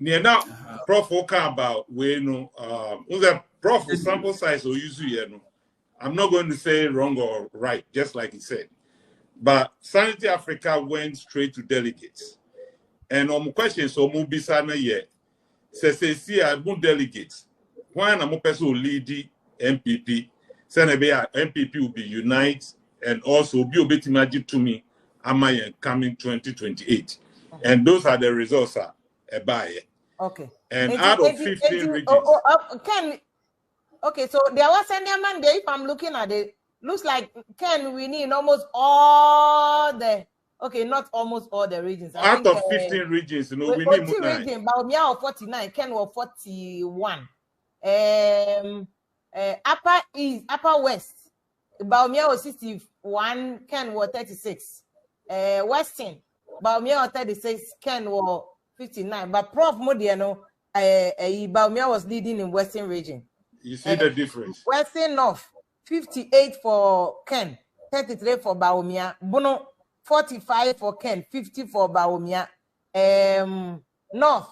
near now, Prof. Oka about we know the Prof. sample size or use you. I'm not going to say wrong or right, just like he said. But Sanity Africa went straight to delegates. And on question, so Mubisana ye say see I won't delegates. Why am I person lead the MPP? Senator MPP will be unite and also be obetimaji to me. Am I coming 2028? And those are the results. Okay. And out of 15 regions. Okay, so there was a man there. If I'm looking at it, looks like we need almost all the. Okay, not almost all the regions. Out of 15 regions, we need 40 regions. Bawumia of 49, Ken was 41. Upper East, Upper West, Bawumia was 61, Ken was 36. Western, Bawumia was 36, Ken was 59. But Prof Modiano, Bawumia was leading in Western region. You see the difference. Western North, 58 for Ken, 33 for Bawumia. Bono, 45 for Ken, 50 for Bawumia. North,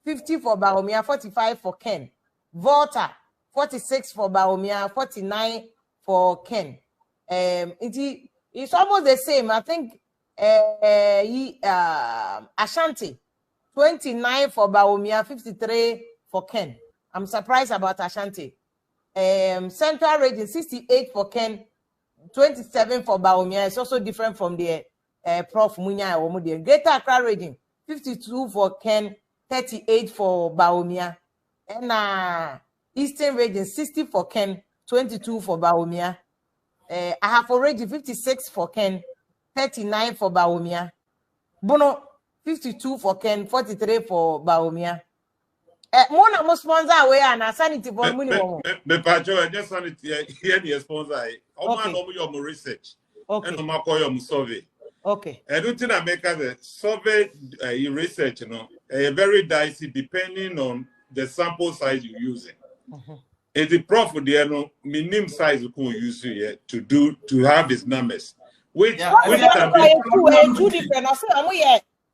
50 for Bawumia, 45 for Ken. Volta, 46 for Bawumia, 49 for Ken. It's almost the same. I think Ashanti, 29 for Bawumia, 53 for Ken. I'm surprised about Ashanti. Central region, 68 for Ken, 27 for Bawumia. It's also different from the Prof Munya Omudia. Greater Accra region, 52 for Ken, 38 for Bawumia. And Eastern region, 60 for Ken, 22 for Bawumia. I have already 56 for Ken, 39 for Bawumia. Bono, 52 for Ken, 43 for Bawumia. Mona mo sponsor away and sanity for minimum. Me pacho, I just sanity here the sponsor. Oma no your research. Okay. And oma call your survey. Okay. I don't think I make a survey research, very dicey depending on the sample size you're using. It's the prof the minimum size you can use here to have these numbers. Which can be two different. Also,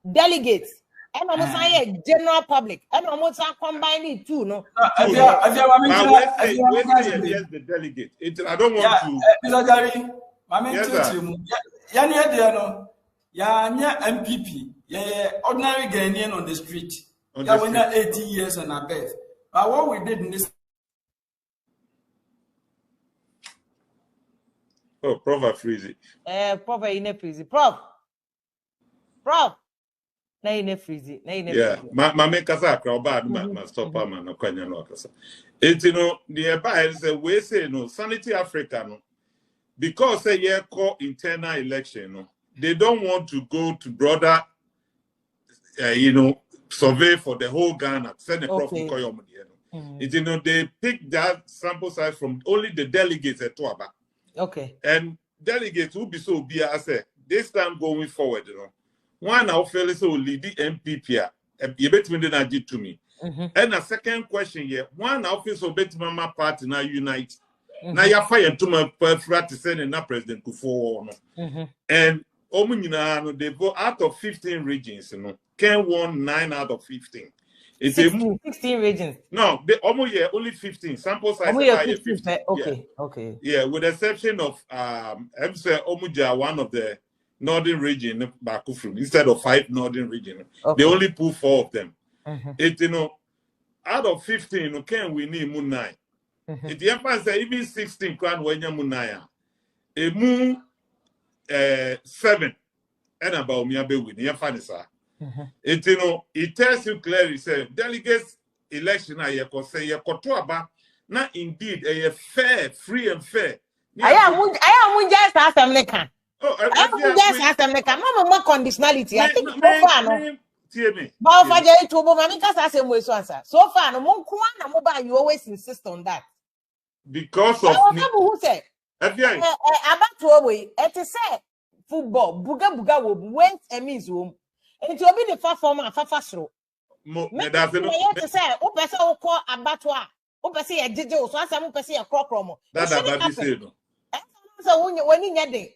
delegates. And almost say general public. And almost combine it too, no. Yes, the delegate. I don't want to. MPP. Ordinary Ghanaian on the street. When 80 years and above. But what we did in this. Oh, Prof. Freezy. Prof. In freezy. Prof. Yeah, my make us a crowd bad man stop man no kwanya no akasa. It's nearby say we say no Sanity Africa no because say ye call internal election no they don't want to go to broader survey for the whole Ghana send a prof they pick that sample size from only the delegates at Tuaba. Okay. And delegates will be so be as this time going forward one now fellows will lead the MPP. You bet me then did to me. And a second question here. One office will bet mama party now unite. Now you fire to my frat to send a president Kufo. And they vote out of 15 regions. Can won 9 out of 15. It's 16 regions. No, they almost only 15. Sample size 15. Okay, okay. Yeah, with the exception of I'm say Omuja, one of the northern region instead of 5 northern region. Okay. They only pull 4 of them. It out of 15, can we need moon 9? It say even 16 crown when you munaya. A moon 7 and about me be with you fanisa. It tells you clearly say delegates election I say you kotoaba na indeed a fair, free and fair. I am just ask them like I just ask them like more conditionality. I think so far no. But for the to mommy cause same way so far no mon na mobile you always insist on that. Because of who say about to way it say football buga wo went emis wo it will be the far former fafasro that's it say o person o call abattoir o person e jeje o so asem person e krokro that say no so when you dey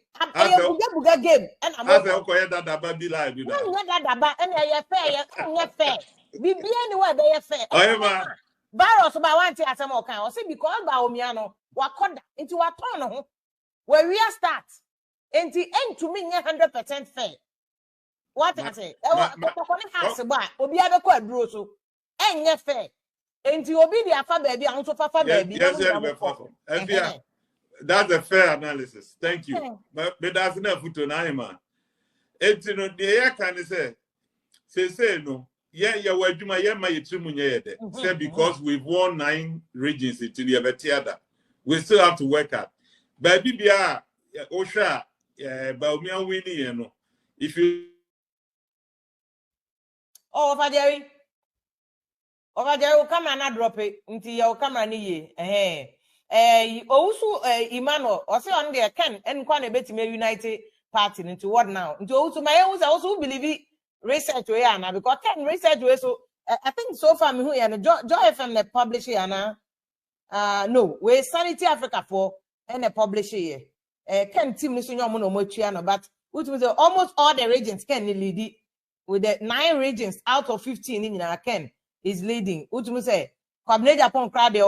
buga game and am I say o ko that be live you know that and fair Bibi anywhere be fair. Barros ba wanti asem okan. O say because Bawumia no wakoda into waton ho. Where we start. Enti end to me 100% fair. What I say? Okokoni house ba obi abekọ aduro so. Enye fair. Enti obi di afa baby an so fafa baby. Yes, that's a fair analysis. Thank you. But that's enough to know, man. Enti no de can say no. Yeah, we do my say because we've won 9 regions into the Abetiada. We still have to work hard. But Bibia Osha Bawumia winning, you know. If you over there will come and drop it into your camera ni also Emmanuel or say on there can and a bit United Party into what now? Into also my also believe research we are now because can research we so I think so far me who and Joy FM the publish here no we Sanity Africa for and the publish here can team this no but which was almost all the regions can lead with the 9 regions out of 15 in Ken is leading which means say Agyapong crowd the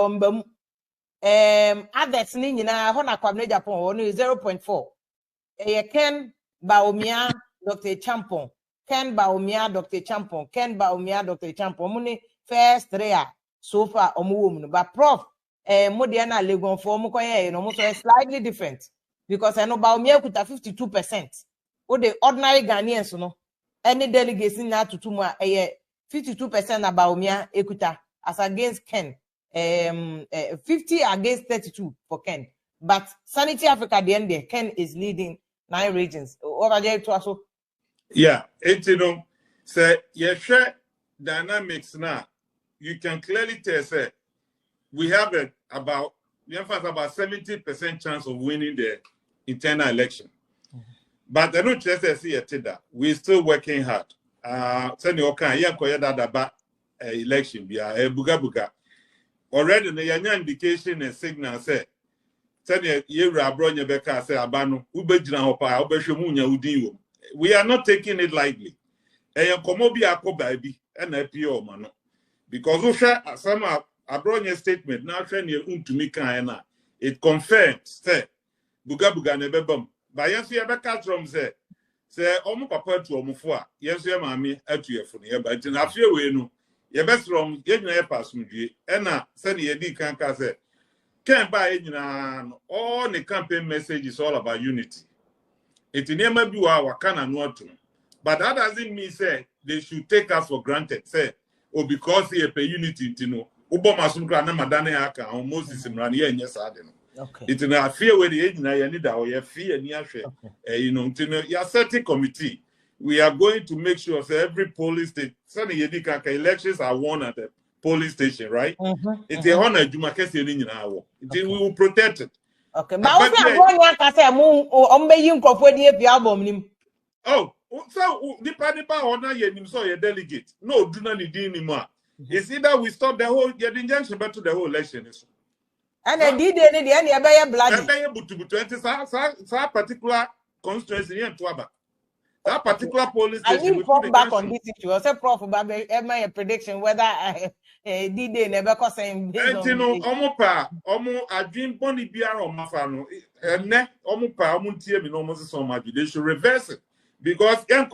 others ni nyina ho na Agyapong one 0.4 Ken Bawumia Dr. Champon Ken Bawumia Dr. Champon Ken Bawumia Dr. Champon muni first 3 so far omuwom but prof modiana legon for mu koye no mo so slightly different because I know Bawumia kuta 52% with the ordinary Ghanaians no any delegates in that to 52% about Bawumia ekuta as against Ken 50 against 32 for Ken but Sanity Africa the end there Ken is leading 9 regions over there to also yeah it you know say you share dynamics now you can clearly tell say we have about 70% chance of winning the internal election. But I don't just see that we're still working hard. Send you okay, yeah, that election be a buga. Already the young indication and signal say, send you Abronye beka say abano, ubejina hopa, ubeshumunya udiwo. We are not taking it lightly. Komobi ako baby, and APO mano. Because Usha some Abronye statement now trend you Wontumi kana it confirms say buga nebebam. But yes, you have catch from say omu papa to omufo a yes you maami atu yefo ne ba nti na afie we no ye best from ye nyina ye pass mdwe e na say ne ye di kan ka say can ba ye nyina no all the campaign message is all about unity it nema bi wa waka na no atum but that doesn't mean say they should take us for granted say because ye pay unity ntino ubo masum kra na madane aka on Moses mran ye nye sa de no. Okay. It's in a fear where the age na you need our fear near you know, your certain committee. We are going to make sure that every police station, elections are won at the police station, right? It's a honor Jumakesi in our. We will protect it. Okay, but also Abronye can say oh, so the honor you so your delegate. No, do not need anymore. It's either we stop the whole injunction back to the whole election. And then did any bloody. That particular constituency in Tuaba. That particular police station. I need Prof back on this issue. I said Prof about my prediction whether D-Day never cause him. And you know, Omopa, Adwenpa ni biara omafano. Ne Omopa omuntie mi no Moses so much. They should reverse it because it's not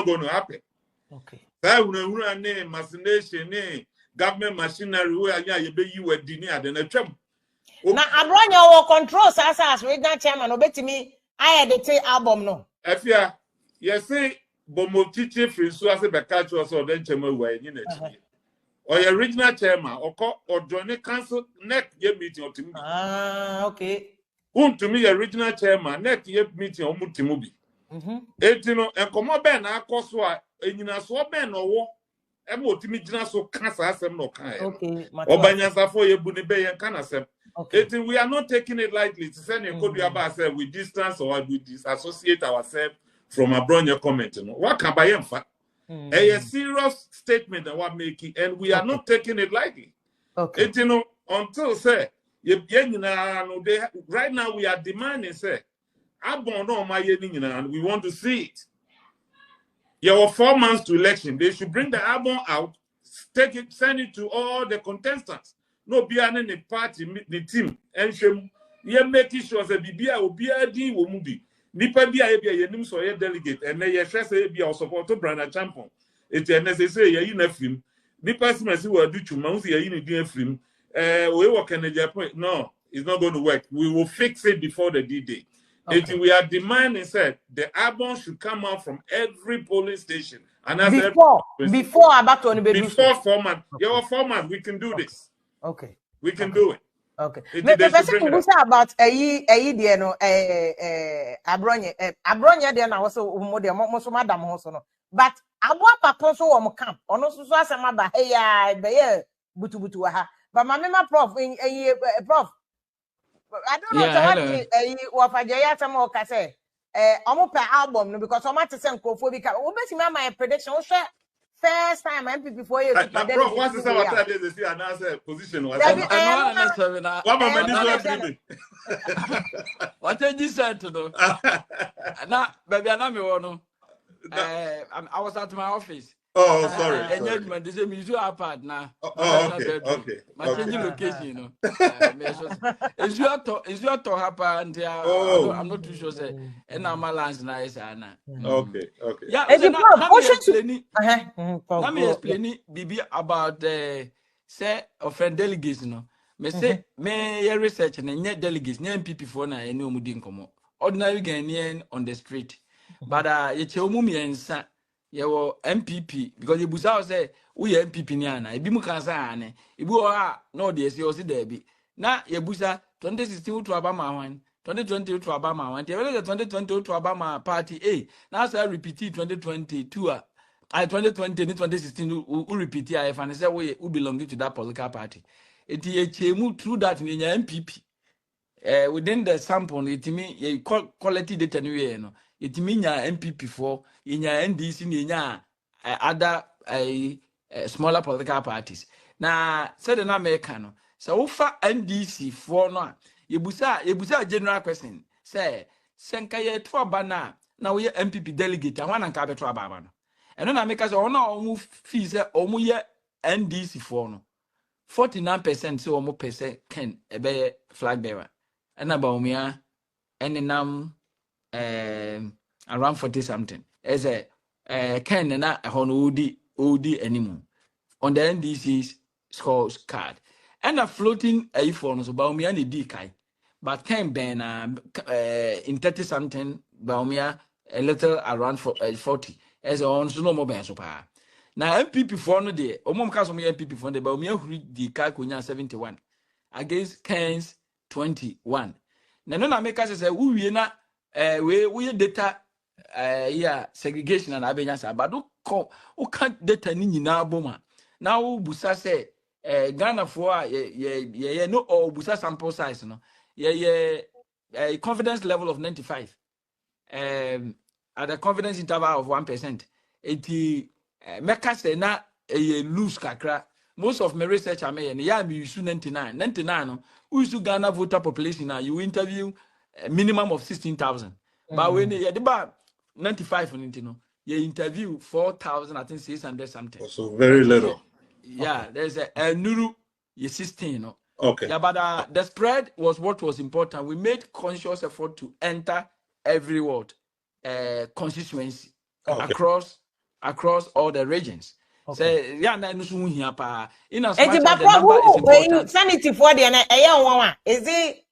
going to happen. Okay. That una name machination name. Government machinery where you be you were denied and a chum. Now Abronye will control as regional chairman obetimi I had the album no. If you say Bomo teaching free so as a catch us or then chairman way in it. Or your regional chairman or join a council next year meeting or to me. Okay. Wontumi your regional chairman next year meeting or Mutimubi. And come on ben I cost what and you know so ben or what. Okay. We are not taking it lightly to send a code about we distance or we disassociate ourselves from Abronye comment. What can buy him for? A serious statement that we're making, and we are not taking it lightly. Okay. Until say right now we are demanding say we want to see it. You have 4 months to election. They should bring the album out, take it, send it to all the contestants. No, be an any party, the team, and you making sure that Bibia will be a D will movie. Nipa be a yenim so a delegate, and they say be our support to Brana Champon. It's a necessary in a film. Nipa Smith will do to Mounty in a film. We work in Agyapong. No, it's not going to work. We will fix it before the D-Day. Okay. We are demanding, said the album should come out from every polling station. And before 4 months. Your 4 months, we can do this. Okay. We can do it. Okay. The person who say about a no Abronye there now also madam also no. But Abwa so wo camp. Ono so asema ba hey ya be butu ha. But my mema prof prof I don't know what Wafajaya Samo can say. Omo per album no because so much nkofo bi ka. We bet my prediction first time MPP for you. Bro, what's the same after this? See another position was. What did you say to do? Now, baby, I know. I was at my office. Oh, sorry. Engagement. This is music apart now. Okay. My changing location, you know. It's your to happen. I'm not too sure. Say, and now my last night, Anna. Okay. Yeah. Let me explain Bibi about say offend delegates, you know. Me say me research and net delegates, net MPP for na any omudin komo. Ordinary Ghanaian on the street, but you tell me and your MPP because you busa say we MPP ni ana ebi mu kan sa ane ebi o ha no dey say o si there bi na ye busa 2016 to Obama wan 2020 to Obama wan the 2020 to Obama party now say repeat 2022 2020 ni 2016 we repeat if and say we belong to that political party it ye chemu through that ni MPP within the sample it mean ye quality data ni we no it mean ya MPP for in your NDC in other smaller political parties. Now, said an American. So far NDC for no. You busa general question. Say, Senkaye to Bana. Now we MPP delegate. I want to cabe to Ababa. And then I make us all move fees or more NDC for no. 49% so almost percent can a flag bearer. And Bawumia and around 40 something. As a can and a OD anymore on the NDC's scores card and a floating a phone so Bawumia and D kai but can ban in 30 something Bawumia a little around 40 as on so no more ban so pa now MPP for no day MPP for the Bawumia who the kai 71 against Ken's 21 now no make us say we na we data segregation and abeyance but who can't data ni nyina boma now busa say Ghana for no or busa sample size no confidence level of 95 at a confidence interval of 1% it make say na lose kakra most of my research I made me use 99 no who used to Ghana voter population now you interview a minimum of 16,000 but when you the 95 on it, you interview 4,000, I think 600 something. So very little. Yeah, there's a Nuru, you 16. Okay. Yeah, but the spread was what was important. We made conscious effort to enter every ward, constituency across all the regions. Okay. So yeah, na nusu here pa. In as much as the number is important. Sanity for the is it?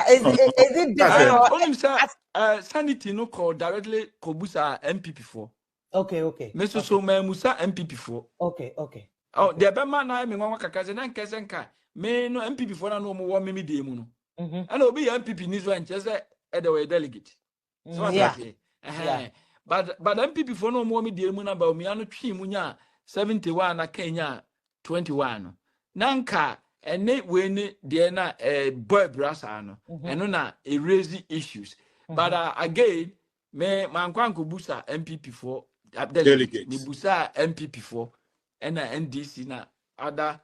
Is it different? Sanity no call directly Kobusa MPP for. Okay. Mr. So Musa MPP for. Okay. Oh, the Bema na me nwa kakaze na nkesenka. Me no MPP for na no mo me dey mu no. And obi MPP ni so anche say edewe delegate. So yeah. But MPP for no mo me dey mu na Bawumia no twi mu nya 71 na Kenya 21. Nanka ene we ni de na boy brasa no eno na raise issues but again me mankwanko busa MPP for delegates ni busa MPP for and NDC na other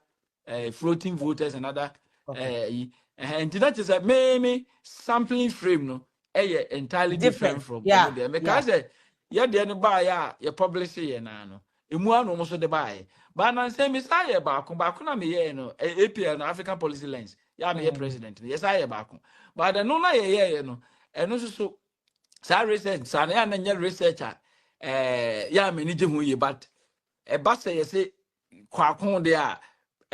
floating voters and other and that is a me sampling frame no entirely different from there because ya de no ba ya ye publish ye na no emu anu mo so de ba ye ba na say me say ye ba ko na me ye no APL no African Policy Lens ya me ye president ye say ye ba ko ba da no na ye no eno so sa research sa na ya na nya researcher ya me ni je hu ye but ba say ye say kwakon de a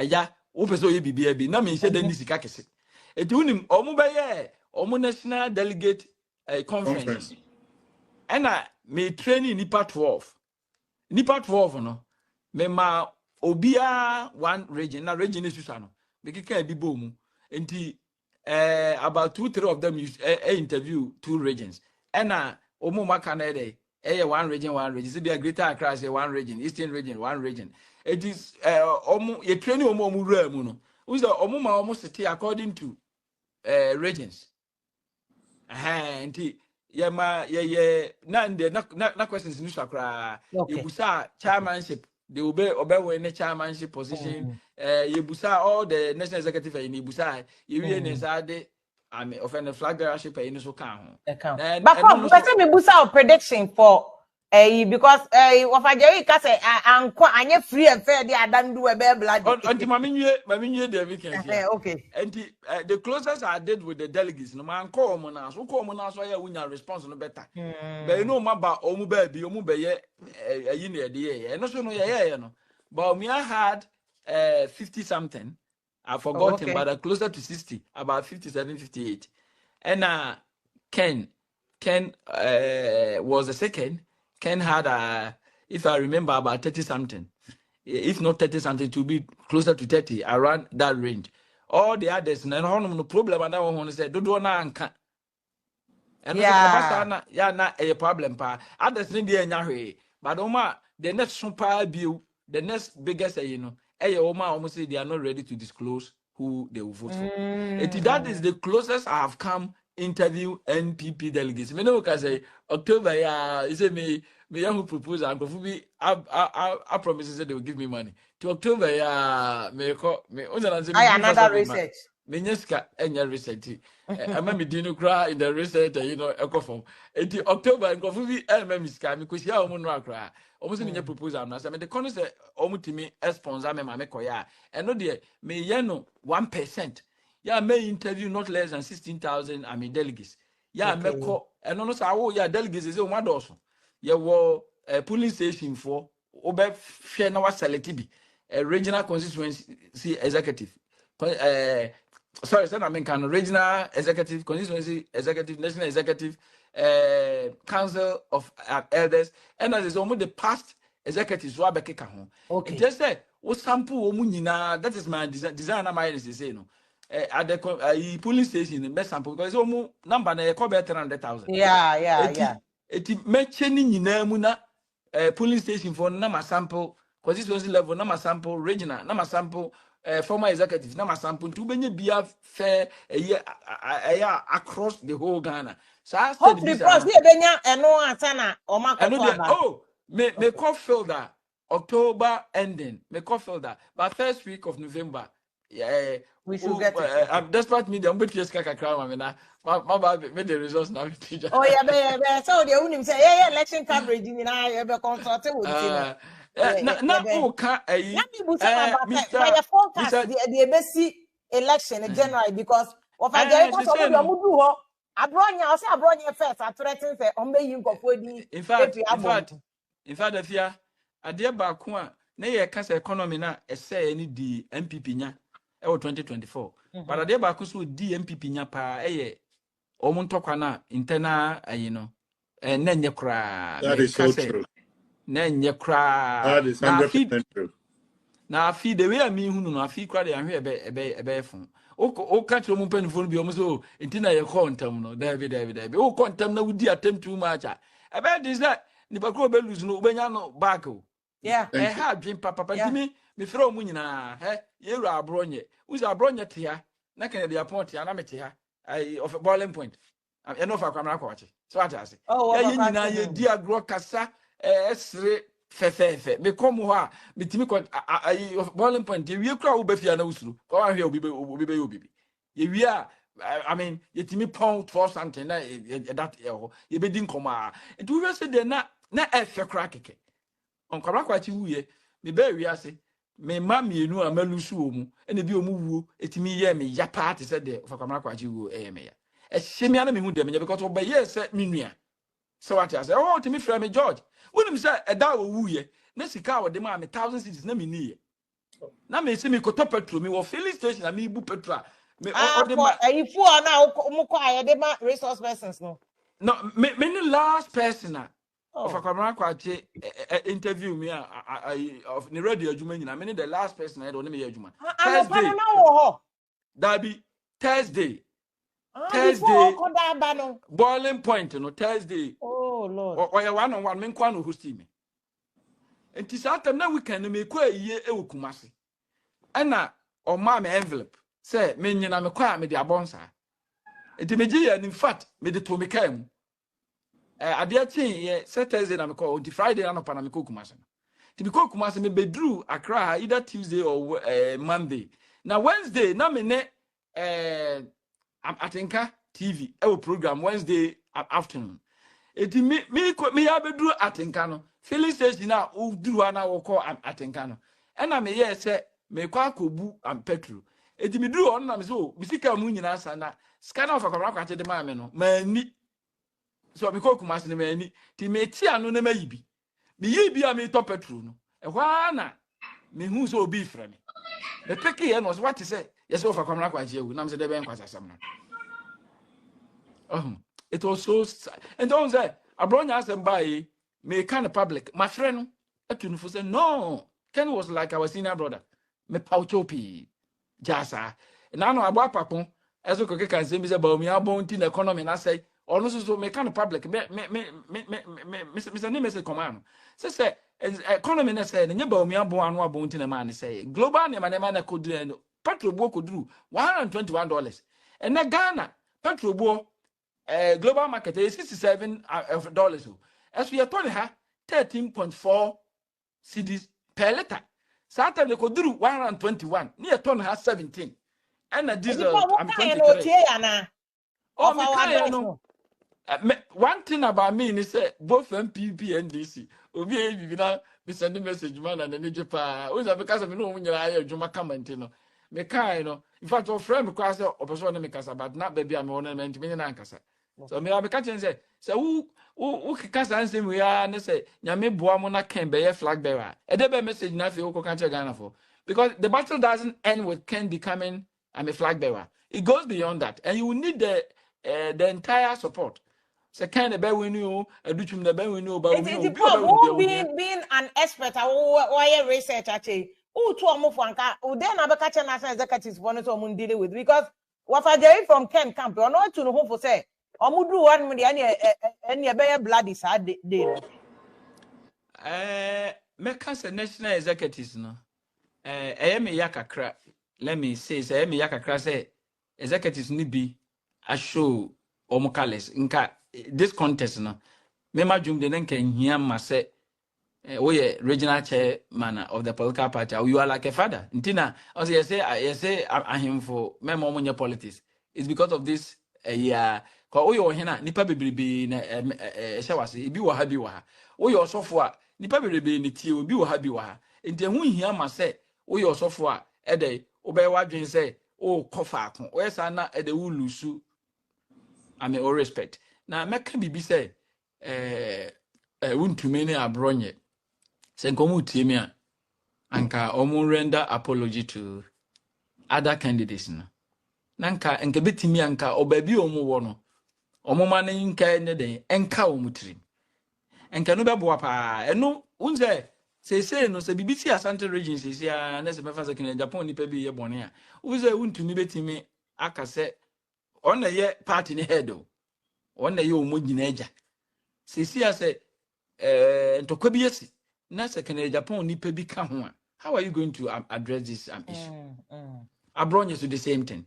ya wo pese oye bibia bi na me hye dan ni sika kese eti unim omo be ye omo national delegate conference ena me training nipa 12 no me ma obia one region na region is no me keka bi bo mu enti about 2-3 of them used interview 2 regions ena omo maka na dey one region see be Greater Accra say one region, Eastern region one region. It is omo ye training omo rura mu no we say omo ma omo city according to regions enti ye ma ye na nde na questions ni sakra ye busa chairmanship they obey when the chairmanship position ye busa all the national executive and ye busa ye we ne sa de I mean offend the flag bearership and so can but for person me busa prediction for because what I just say anye free and fair dey adandu e be blood until maminye the weekend okay and the closest I did with the delegates no man call mo na so ya wunya response no better but you know maba omu ba bi omu be ye ayi na de no so no ye no but me I had 50 something I forgotten but closer to 60 about 57 58 and Ken was the second. Ken had if I remember about 30 something, if not 30 something, to be closer to 30 around that range. All the others no problem and I want to say do na anka and yeah na a problem pa others need the nya but oma the next super bill the next biggest oma almost say they are not ready to disclose who they will vote for. That is the closest I have come interview NPP delegates. Me no can say October you say me young proposal and I promise that they will give me money. To October another research. Menyeska enya research. Ama me dinu kra in the research eco form. Eti October and kofu bi elma miska me kwisia omo no akra. Omo se me proposal na say me the corner say omo timi sponsor me ma me koya. Eno de me ye no 1%. Yeah, may interview not less than 16,000 delegates. Yeah, me ko eno no sa wo ya delegates is o madoso. Ye wo polling station for obe hwe na wa select bi regional constituency executive. Sorry, I mean, regional executive, constituency executive, national executive, council of elders, and as is almost the past executives who are back home. Okay. Just say, what sample that is my design. My is say no. At the polling station, the best sample because almost number na cover 300,000. Yeah. It mentioning muna polling station for number sample, constituency level, number sample, regional, number sample. Former executive na sample to benye bia fair across the whole Ghana. So I said this benya eno asana o me call filter October ending. Me call filter but first week of November. We should get it. I'm desperate media. I'm betting skaka crown me na. My made the results now. Oh yeah, be so the unim say election coverage ni na be consult with you. The basic election January because of Abronye, I say Abronye first. I threaten say you go for the. In fact, if you adeɛ baako a na yɛ kasa economy na ɛsɛ any di MPP nya ɛwɔ 2024. But adeɛ baako so di MPP nya pa ɛyɛ ɔmo ntɔkwa na internal na nyɛ kra. That is so true. That is 100% true. Now, feed the way I mean, who know, feed cry and here a bear phone. Oh, catch your pen phone be almost so, until I quantum, no, David. Oh, quantum, no, would attempt too much. I bet is that Nipako Bellus no Benyano Bako. Yeah, I had dream papa to me throw munina, you're Abronye. Who's Abronye here? Nakan the appointee, and I'm at here. I of a boiling point. I'm enough for camera watch. So I say, oh, you dear Grocassa, fe me come ho me timi boiling point ye wi kra wo ba fia na usuru ko wa hwe obi ye wi I mean ye timi pound for something na that ye be din koma e do we say de na na efe kra keke onkwara kwachi wuye me ba wiase me ma mienu a malusu omu ene bi omu wuo etimi ye me ya party se de ofakwara kwachi wuo me ya ehye na me hu de me because oba ye se menua so what I say oh timi frɛ me George wonim se eda wo wuye na sika wo de ma me 1000 cities na me ni na me se me koto petrol me wo filling station na me bu petrol me o de ma if you are now umukọ ayede ma resource persons no me the last person of Akwamra Kwache interview me of the radio adwuma nyina me the last person I don't me adwuma Thursday that be Thursday boiling point no Thursday oh lord or one on one me kwa no host me enti sa atam na weekend me kwa yie e wokumase na o ma me envelope say me nyina me kwa me de abonsa enti me gi in fact me de to me kam adia tin ye Thursday na me call on Friday na no pa na me ko kumase ti me ko kumase me bedru Accra either Tuesday or Monday na Wednesday na me ne Atenka TV e program Wednesday afternoon eti me ya bedru Atenka no filling station na o duru na wo call Atenka no e na me ye se me kwa kobu am petrol eti me duru on na me so bisika mu nyina sa na scanner of Akwamra Kwache de ma me no mani so me ko kumase ne mani ti me ti anu na mayibi me yibi a me to petrol no e hwa na me hu so obi fra me the picky and was what to say yes of Akwamra Kwache wu na me se de ben kwasa sam no it was so and don't say Abronye asem bae me kind of public my friend atunu for say no Ken was like our senior brother me pauchopi jasa na no abo apapon eso ko keka nsem bi se Bawumia bon tin economy na say ono so me kind of public me ne message command say economy na say nye Bawumia bon anu abon tin na say global ne na kodru no petrol bo kodru $121 and na Ghana petrol bo global market is $67 as we are told her 13.4 cedis per liter Saturday they could do 121 near ton has 17 and a diesel I'm 23 oh one thing about me is both MPP and DC obi be send message man and energy pa o za because me no munya aye adwuma comment no me kai no in fact our friend because o person me kasa but na baby am on me ntimi na nkasa so me catch say who kasa ansem we are na say nyame boa mo na ken be flag bearer e dey be message na fe ko kan che Ghana for because the battle doesn't end with Ken becoming a flag bearer. It goes beyond that and you will need the entire support. So kind of when you being an expert or research actually who to move one car then I catch national executives one to deal with because what I get from Ken camp or not to know for say or do 1 million any bloody sad day. Make national executives no me yakakra let me say me yakakra say executives ni bi a show omukales nka this contest no me majum de nka hia ma say we regional chairman of the political party you are like a father ntina as you say ahim for me mo munye politics it's because of this yeah ko we ohina nipa bebrebe na ehwase ibi wo ha bi wo ha we osofo a nipa bebrebe ni tie obi wo ha bi wo ha nti hu hia ma say we osofo a ede obey wadwen say o kofa akon we sa na ede wu lusu ame all respect na meka bibi say Wontumi ne Abronye se nkomu tie me anka omu render apology to other candidates no nanka enka betimi anka obabi omu wo no omu ma ne nka ne den enka omu tirim enka no beboa pa eno unze se no se bibisi Asante region se ya na se mefa se kina Agyapong ni pa bi ye bone a unze Wontumi betimi aka se ona ye party ne head o ona ye omu gina agya se ya se ntokwa bi yesi na se kina Agyapong ni pa bi ka ho a how are you going to address this issue Abronye to the same thing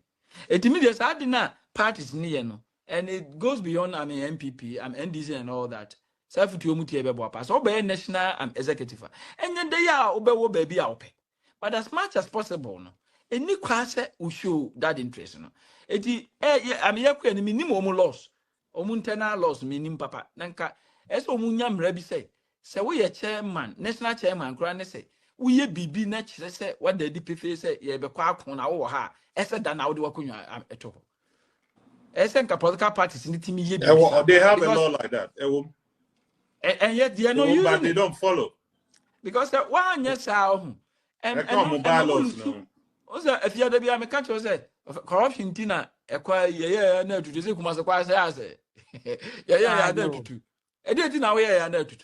immediately I did not parties ni no and it goes beyond MPP NDC and all that self to omuti ebebo pass obey national executive and dey ya obewo baby a ope but as much as possible no any kwase we show that interest no eti yakwa ni minimum omu loss omu internal loss minim papa nanka eso omu nya mra bi say say we a chairman, national chairman, grand say, we ye be natural, say, what the DP say, ye be quite on our ha, as a done out the work at all. As a political parties in the team, they have a law like that. And yet they are not using but they don't follow. Because that one, yes, how and also, if you had to be a country, said corruption, Tina, acquire, yeah, no, to say, must acquire, say, yeah, no, to. I didn't know where I know to.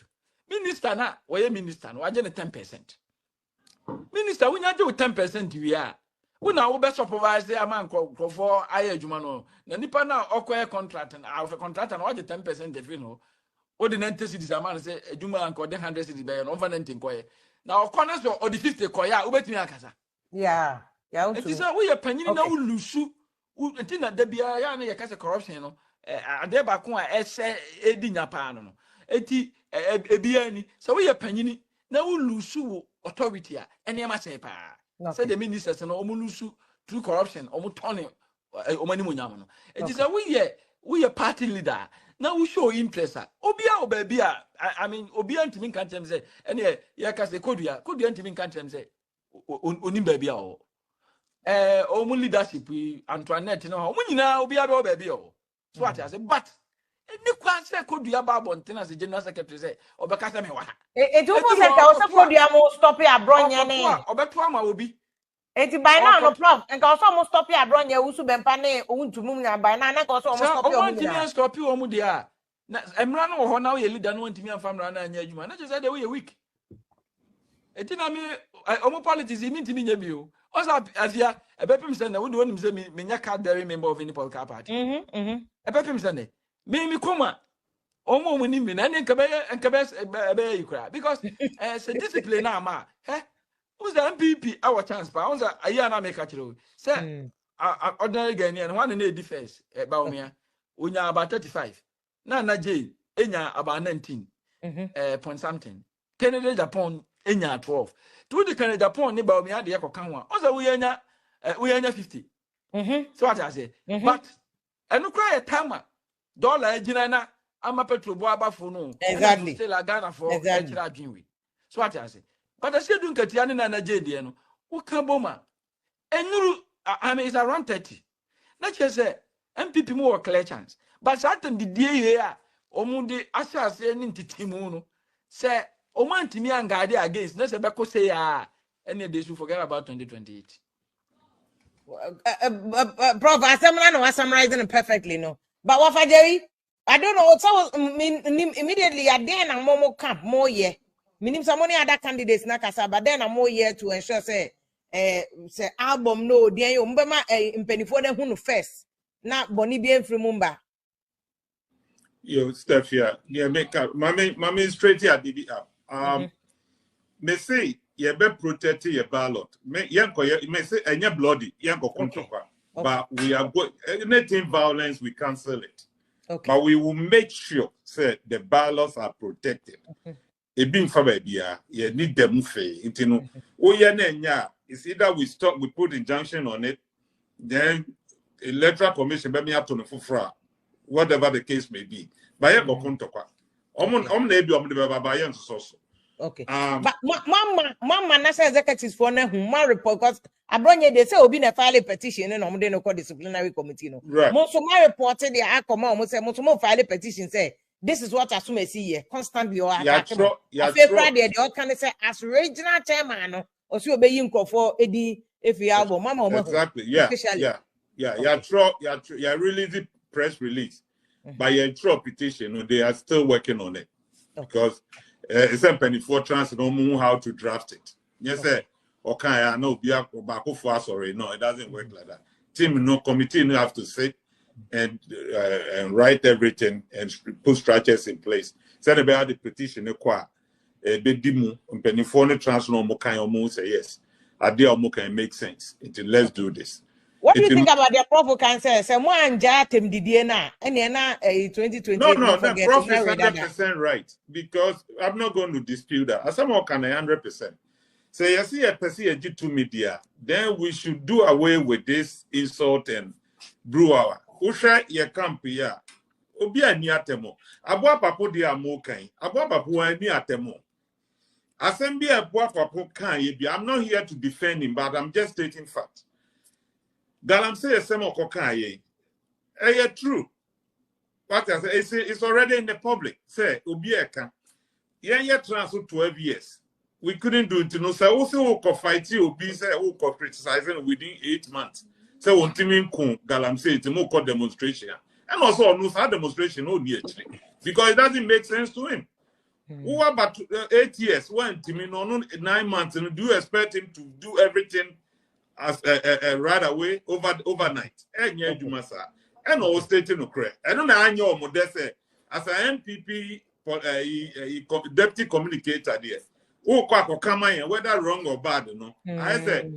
Minister, not where minister, why 10%. Minister, we not do 10%, we are. We now best supervise the amount for I Jumano. The Nipa now acquire contract and out of contract and what the 10% if you know. What the 90 cities amount say, Juma and call the 100 cities by an over 19 coy. Now, corners or the 50 coya, over to Yakasa. Yeah. Yeah, it is a way of penny now lose you. Until that be a casa corruption, you know. A debacqua, essay, Edina Pano. Eti, a biani, so we are penny now lose you authority, and you must say, pa. Said the ministers and Omulusu through corruption, Omutoni, Omanimunamano. It is a we a party leader. Now we show interest. Obia, baby, I mean, Obia to me can't say, and yeah, Yakas, could you to me can't say, Unimbabia. Omu leadership, Antoinette, no, we now be a baby. So what I say, but you can't say, could you about Bontin as the general secretary say, or Bacasame? It almost like I was supposed to stop here, Abronye, or Betwama will be. It's by now, no problem, and also almost stop here, Abronye, Usubempane, Wontumi, by now, also almost stop you, Omudia. I'm running or now you lead and want me and family and you man. I just said a week. It didn't mean politics, you mean to me, you. Also, as ya, a pepper sender would want him to say, Minyaka, the member of any political party. A pepper sender. Me coma. Omo winning me, and cabes a bear you cry. Because as a discipline now, ma, eh? Who's the MPP? Our chance, but a year and I make a true. Sir, ordinary Ghanaian, one in a defense, Bawumia, when you're about 35. Nana Jane, Enya about 19 point something. Canada Agyapong, Enya 12. To the Canada Agyapong, neighbor me had the Echo Kanwa. Also, we are 50. So what I say. But I no cry a timer. Dollar Jinana, I'm a petrol boaba for no. Exactly. Still a Ghana for extra dream with. So what I say. But I still don't get Yan and Jadiano. Who can boma? And you, I mean, it's around 30. Not just say, MPP more clear chance. But certain the day here, Omundi Asha saying to Timuno, say, Oman Timi and Gadi against, let's say, any days you forget about 2028. Prof, I'm summarizing it perfectly, no. But what for Jerry? I don't know. So immediately at then I'm more camp more year. Meaning some money other candidates nakasa, but then I'm more year to ensure say album no dear you in penny for them who first. Not Bonnie bien from Mumba. Yo, Steph here. Yeah, make up. Mommy straight here did it up. May say you be protect your ballot. May say and you're bloody, yanko control. But we are going anything violence, we cancel it. Okay. But we will make sure say the ballots are protected. It being for baby, you need them fair. You know, it's either we stop, we put injunction on it, then electoral commission, but me have to know whatever the case may be. But yeah, go contoka. Okay. But mama national executives for na human report because Abronye they say obi na file a petition and no dey call disciplinary committee no. Right. Most of my reported the come on say most file a petition say this is what assume see here constantly or Friday the all can say as regional chairman no or so obey for edi if you have mama exactly yeah release the press release by your petition they are still working on it because it's a penny for trans don't know how to draft it. Yes, sir. Okay, I know be a back for us already. No, it doesn't work like that. Team no committee no have to sit and write everything and put structures in place. Send about the petition a bit demo penny for the trans no more kind of say yes. Idea more can make sense. Let's do this. What do you think about the proper cancer? Someone jatem Didiana and Yana 2020. No, the prof is 100% right because I'm not going to dispute that. As someone can 100%. So you see a person a G2 media, then we should do away with this insult and brew our. Usha ye camp here. obi ani atemo aboa papo de amokan aboa papo ani atemo assembly aboa papo kan ye bi. I'm not here to defend him, but I'm just stating fact. Galamsey esemo kokan ye true. What I say it's already in the public. Say obi eka ye transfer 12 years. We couldn't do it. Say also ko fight obi say ko criticizing within 8 months. Say Wontumi kun Galamsey it mo ko demonstration. And also no demonstration no near because it doesn't make sense to him. Who about 8 years? When Timmy no 9 months, and do you expect him to do everything as right away overnight? And yeah, you must and all stating no correct. I don't know how your modest as an MPP deputy communicator there. Who come in whether wrong or bad, you know. I said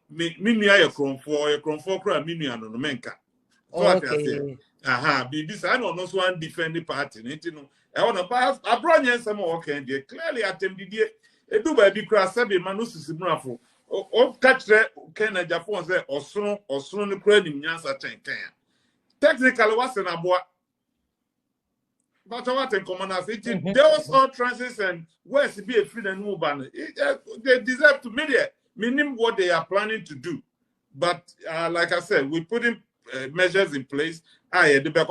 me I from for crowd me no menka. So I say, Bibi, I don't know one defend the party, you know. I want to pass Abronye some more okay. Clearly, attempted the do by the cross, seven manus is bravo. Oh, catch that can Agyapong say, or soon the credit Nyansa 10 can. Technically, what's an aboa? But what in common as it those all transits and West be a free and move on. They deserve to meaning what they are planning to do. But like I said, we put in measures in place. I the back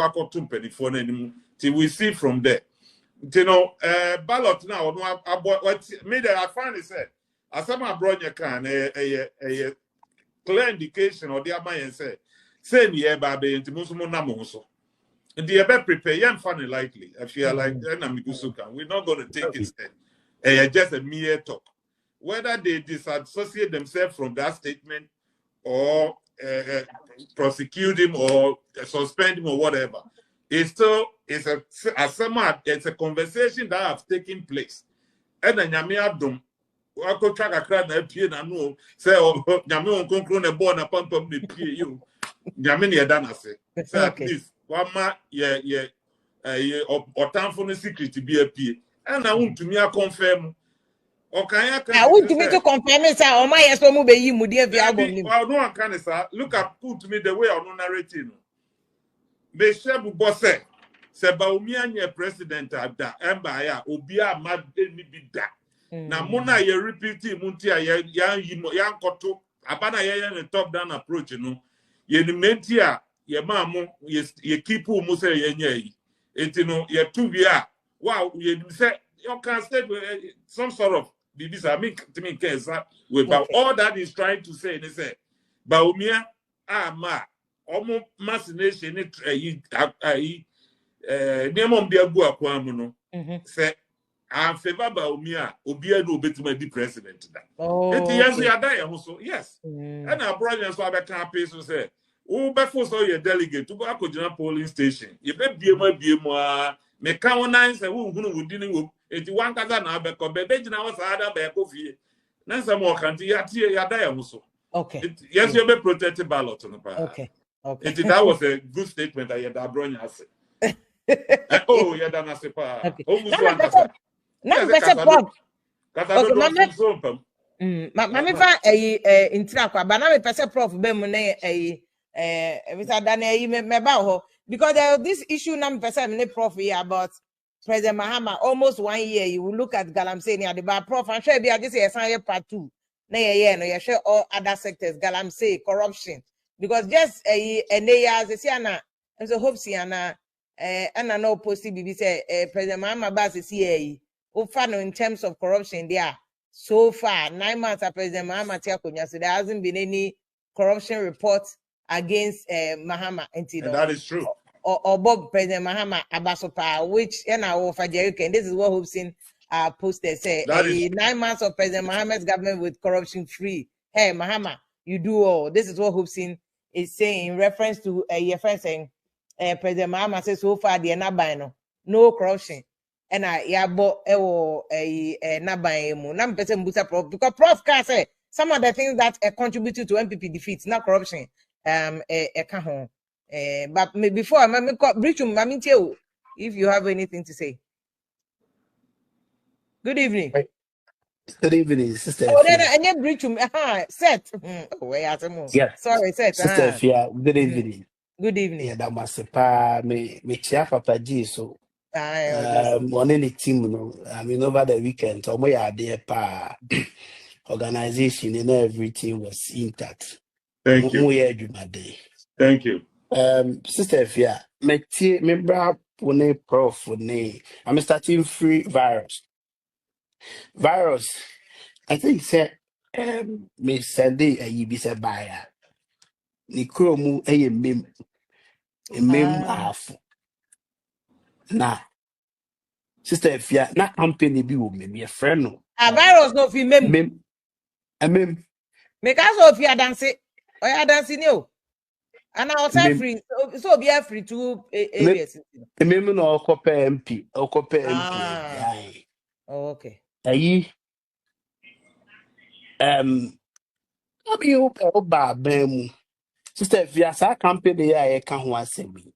for anymore till we see from there. You know, ballot now. What made I finally said, as some Abronye can a clear indication or the Abayan say near baby into Musumo Namoso. And the ebe prepare, young funny likely. I feel like we're not going to take it just a mere talk. Whether they disassociate themselves from that statement or prosecute him or suspend him or whatever. It's a conversation that has taken place. And then Nyame Adom, I could track a crowd and appear and know, say, Nyame on conclude a born upon public you. Nyame ya dana say. Say at least one ma or time for the secret to be a P. And I want to me confirm. Okay, I want to me to confirm it, sir. Oh my, yes, we be you, dear. Well, no one can, sir. Look at put me the way of no narrative. They shebu bosse. Se Bawumia nye president abda. Emba ya obia mad ni bida. Na mona ye repeat munti ya koto. Abana ye top down approach no. Ye ni menti ya ye mamu ye keep mu say ye nye. Enti no ye two bia. Wow, ye say you can say some sort of this I mean to me about all that is trying to say. They say Bawumia ma omo machination nemom dia gu akwa mu no say I favor Bawumia obia no betima di president da eti yes ya da ye so yes and Abronye so abeka pay so say who be for so your delegate to go akogina polling station ye be biem a me kan nine say who hunu wudini wo eti wan kaza na abeko be gina wo sa ada be ko fie na say mo kan ti ya da ye so okay yes you be protected ballot no pa okay eti that was a good statement that you Abronye has oh yeah that na se pa o mu so anta na better prof okay mama fa intira kwa ba na me pese prof be mu na Mr. Daniel me ba ho because there this issue na me pese me prof here about President Mahama almost 1 year. You will look at Galamsey near the bar prof and sure be just say part 2 na no you share all other sectors Galamsey corruption because just years say na so hope see na and no post BB say President Mahama ba say in terms of corruption there so far 9 months after President Mahama Tiakonya so there hasn't been any corruption report against Mahama and that is true or Bob President Mahama Abasopa, which for Jericho, and this is what we've seen posted say 9 months of President Mahama's government with corruption free. Hey Mahama, you do all. This is what we've seen is saying in reference to your friend saying President Mahama says so far the no corruption. And yabo nabayemu. Nam person busa prof because prof can say some of the things that contributed to MPP defeats, not corruption. But before I breach if you have anything to say. Good evening. Good evening, Sister. Oh, then I breach set. Oh, yeah. Sorry, set. Sister, yeah. Good evening. Good evening. Yeah, that must pa me chia Papa G so on any team no. I mean over the weekend, we are there pa organization and everything was intact. Thank you. We are my day. Thank you. Sister Fia, me bra pone prof ne. I'm starting free virus. Virus. I think say me Sunday you be say buyer. Ni kromu mem afo. Na sister Fia na company bi wo me friend no. A virus no fi mem. Mem. Make us of you dance. Oh yeah, dancing you. And I was free. So be free to areas. Mem no okope MP. Aye. Oh, okay. Ayi abi oba bemu. Sister Fia sa company ya e ka ho asemi.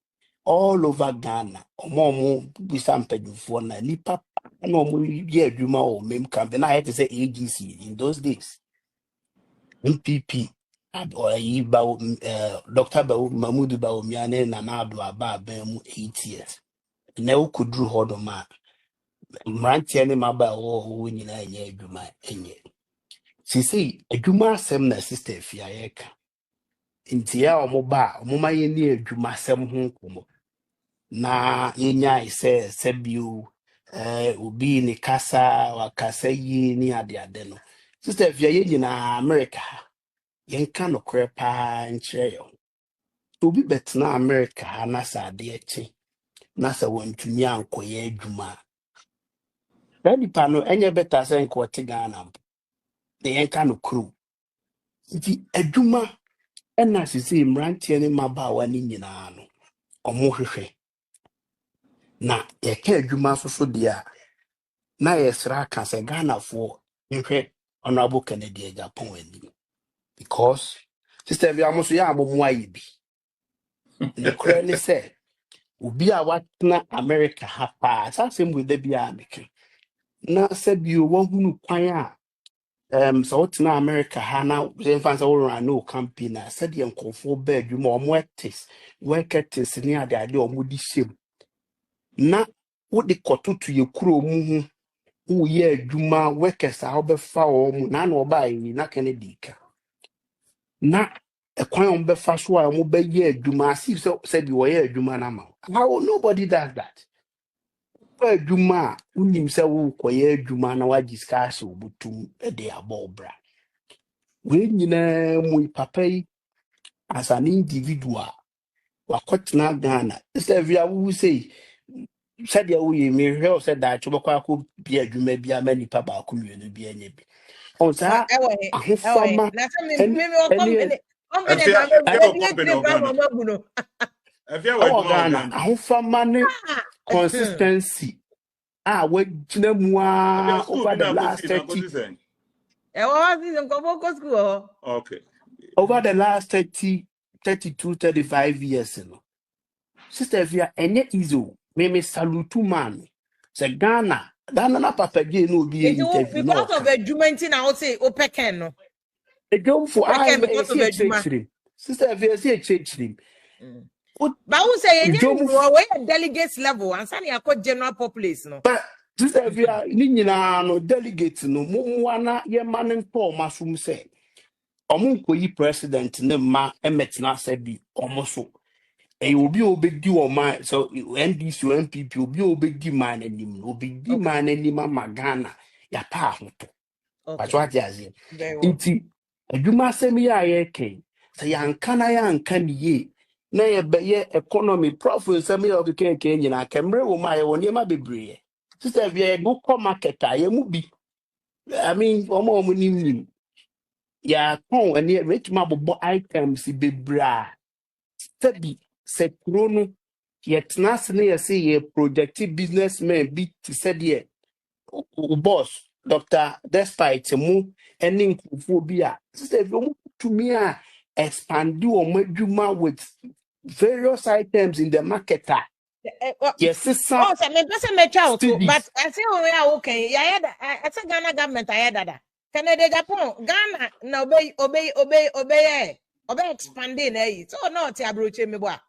All over Ghana, omo bisa mpanyufo na nipa na omo ye adwuma o mem campaign na to say AGC in those days. MPP Dr. Mahmoud Bawumia na Nado aba mu 8 years. Na ukudru hodo ma mrantie ne maba wo nyina enye adwuma enye. Sisi adwuma asem na sister Fia ye ka. Ntia omo ba omo ma ye ni adwuma asem ho komo. Na yenya ise sebio obi ni kasa wakasa yi ni ade no sister Fia ye nyina America yenka no krepa nkyere yo obi betna America na sa ade echi na sa wontumi ankoye adwuma ready pa no enye beta se nko te Ghana de yenka no kru nti adwuma ena sisi mrantie ni mabawa ni nyina no omo hwehwe na yeka adwuma so dia na yesra ka se Ghana for nhwe honorable Kennedy Agyapong ani because sister bi amoso ya abomu ayi bi ne kra ni se obi a watna America ha pa asem we da bi a meke na se bi o wahunu kwan a so watna America ha na fan so run no campaign na se de nkofo ba adwuma omo etis workers ni ade omo di shem na wo de kototo ye kuro mu hu who ye adwuma workers a obefa o mu na oba yi na Kennedy ka na ekwan obefa so a mo be ye adwuma asif so said you ye adwuma na ma how nobody does that adwuma unim se wo koye adwuma na wa discuss obutum e de abobra we nyina mu papa yi as an individual wakotna Ghana instead of you say said ya we me hwe said that chobakwa ko bi adwuma bi amani pa ba ko mienu bi anye bi on sa ahofama na say me company Afia na Afia be company three brand Ghana. magu no. Afia wa adwuma Ghana Ghana. ahofama ne consistency we gina mu Afia school over bi the na go last see na go 30 say. What is in Koboko school? Okay. over the last 30 32 35 years no sister via enye izo me salutu man se Ghana na papa je no be interview no Because of a jumentin, I would say Opeken no. e go for I Because of see a a juma. church sister via see a church But who say any Jomu delegates level and sani akọ general populace no. but sister via ni nyina no delegate no mo ana ye man nto masum se omo nkoyi president ne ma emetna se bi omo so e obi obedi o man so NDC or MPP obi obedi man anim obedi man anim ama Ghana ya pa ahoto Okay. patwa tiaze Very well. nti adwuma asem ya ye ken se yanka na yanka niye na ye be ye economy profit nsem ya okeke ken nyina kemre wo ma ye woni ma bebre sister bi go ko market a ye mu bi I mean omo nim ya kon ani retuma bobo items bebra tabi se krono yetna se ne yesi ye projective businessman bi ti said ye boss Dr. Despite mu any nkufo bi a sister bi omo to me a expand o madwuma with various items in the market yes sir Oh, so me person me try to, but studies I say we are okay. Yeah, I say Ghana government I that. Canada Japan Ghana na obey expanding So no ti abroche me boa.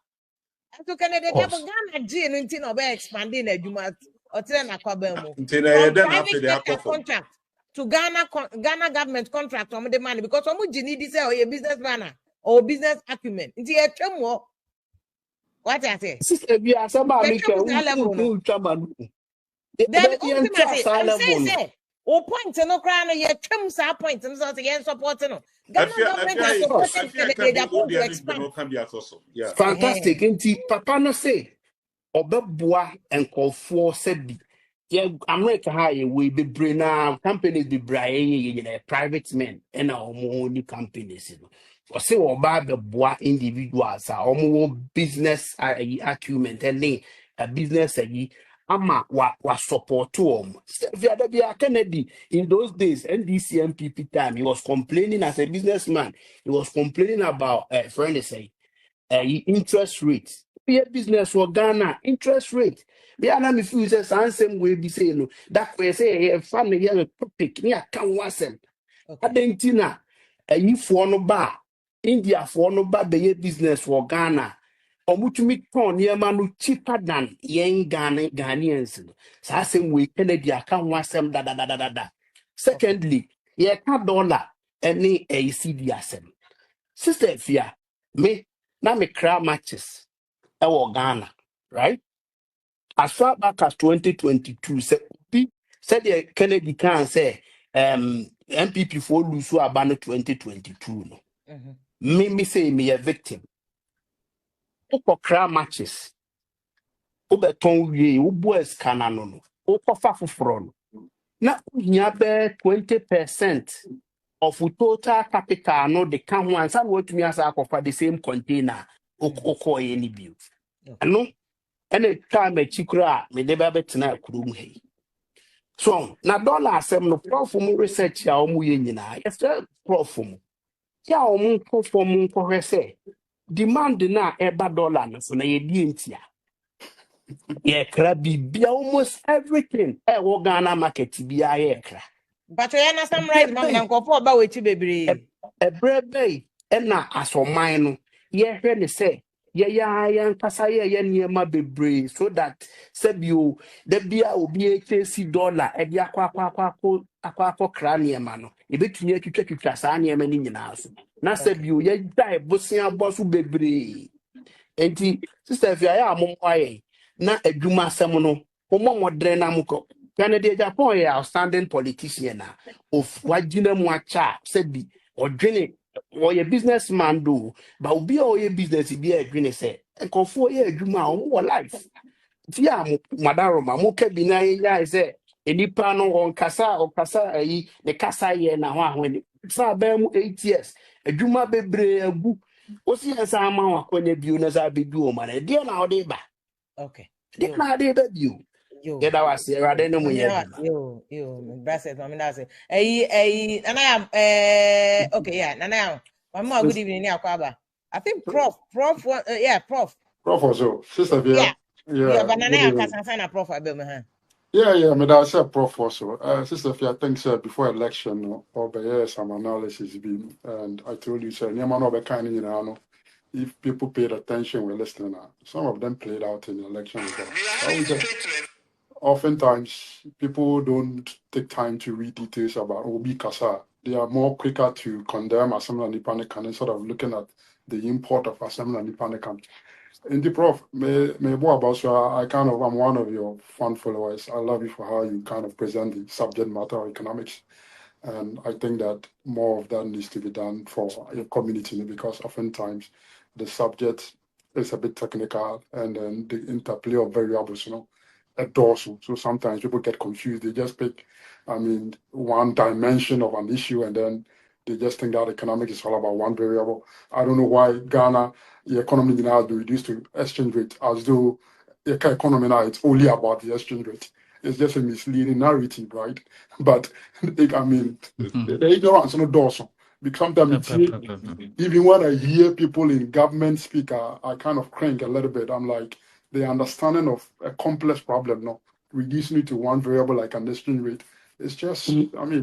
To Canada, Ghana G and no be expanding adwuma otre na kwaba mu. Then From after private they are sector contract to Ghana government contract on the money because omu gini di say or businessman or business acumen. Nti e twem wo. What I say? Sister bi asaba mi ke level no. ultraman. Then I'm say o point no cry no ye twem sa point no so ye support no. Ghana government has supported Agyapong to expand. Yeah. Fantastic. Nti papa no say obeboa enkofo sebi. Yeah, America ha we be brain companies be brain private men and our only companies. Or say oba beboa individuals are business acumen and a business ama wa support to Kennedy in those days NDC MPP time he was complaining as a businessman. He was complaining about friend say interest rate. Be a business for Ghana interest rate. Be an me feel say same way be say no. That way say a family here a topic near can wasem. Adentina a for no bar India for no bar be a business for Ghana. Omutumi ton near manu cheaper than yen Ghanaians. So same way Kennedy can wasem da. Secondly, ye ka dollar any a CD asem. Sister Fia, me na me cry matches our Ghana, right? As far back as 2022, said the Kennedy can say MPP for lose who about 2022. No. Me say me a victim. Oko cry matches. Obeton ye, boys canano. Oko fafufron. Na nya be 20% of total capital no the can one some what me as for the same container oko any bill. No, any time a chikra me deba betina kurum he. So na dollar asem no prof mu research ya omu ye nyina. Yes, prof mu. Ya omu ko mu ko hwese. Demand na eba dollar no so na ye di ntia. Ye kra bibia almost everything e wo Ghana market bia ye kra. But we na summarize mama na nkofo oba wechi bebre. Ebrebe na asoman no ye hwe ne se ye nkasa ye niema bebre so that sebio da bia obi ekesi dollar e dia akwa kra niema no e betumi atwitwa saa niema ni nyina so na sebio ye dai bosia boso bebre enti sister Fia ya amomwaye na adwuma asem no modre na mukọ Kennedy Agyapong a outstanding politician of wagina mu acha sebi odwene or a businessman do but obi o ye business bi adwene say enkofo ye adwuma o life tia madaro ma mo ka bi na ya say enipa no on kasa ayi ne kasa ye na ho ahwene sa ba mu 8 years adwuma bebre agu osi esa ama wa kwanya biu na za be biu o ma na dia na ode ba Okay. dia na ade ba biu get our Sierra no mu ye bracelet mama na say okay yeah nana mama good evening ni akwaba I think prof yeah prof also sister Via yeah but nana kasansa na prof abem ha yeah me da say prof also sister Via thinks before election or by some analysis been and I told you sir nyama no be kind you know if people paid attention were listening some of them played out in the election as well. Oftentimes, people don't take time to read details about Obi Kasa. They are more quicker to condemn Assembly Nipanican instead of looking at the import of Assembly Nipanican. In the prof, I'm one of your fun followers. I love you for how you kind of present the subject matter of economics. And I think that more of that needs to be done for your community because oftentimes the subject is a bit technical and then the interplay of variables, a dorsal. So sometimes people get confused. They just pick, one dimension of an issue and then they just think that economics is all about one variable. I don't know why Ghana, the economy now has been reduced to exchange rate as though the economy now it's only about the exchange rate. It's just a misleading narrative, right? But the ignorance no dorsal. Because sometimes even when I hear people in government speak, I kind of crank a little bit. I'm like, the understanding of a complex problem, reducing it to one variable like an exchange rate, it's just,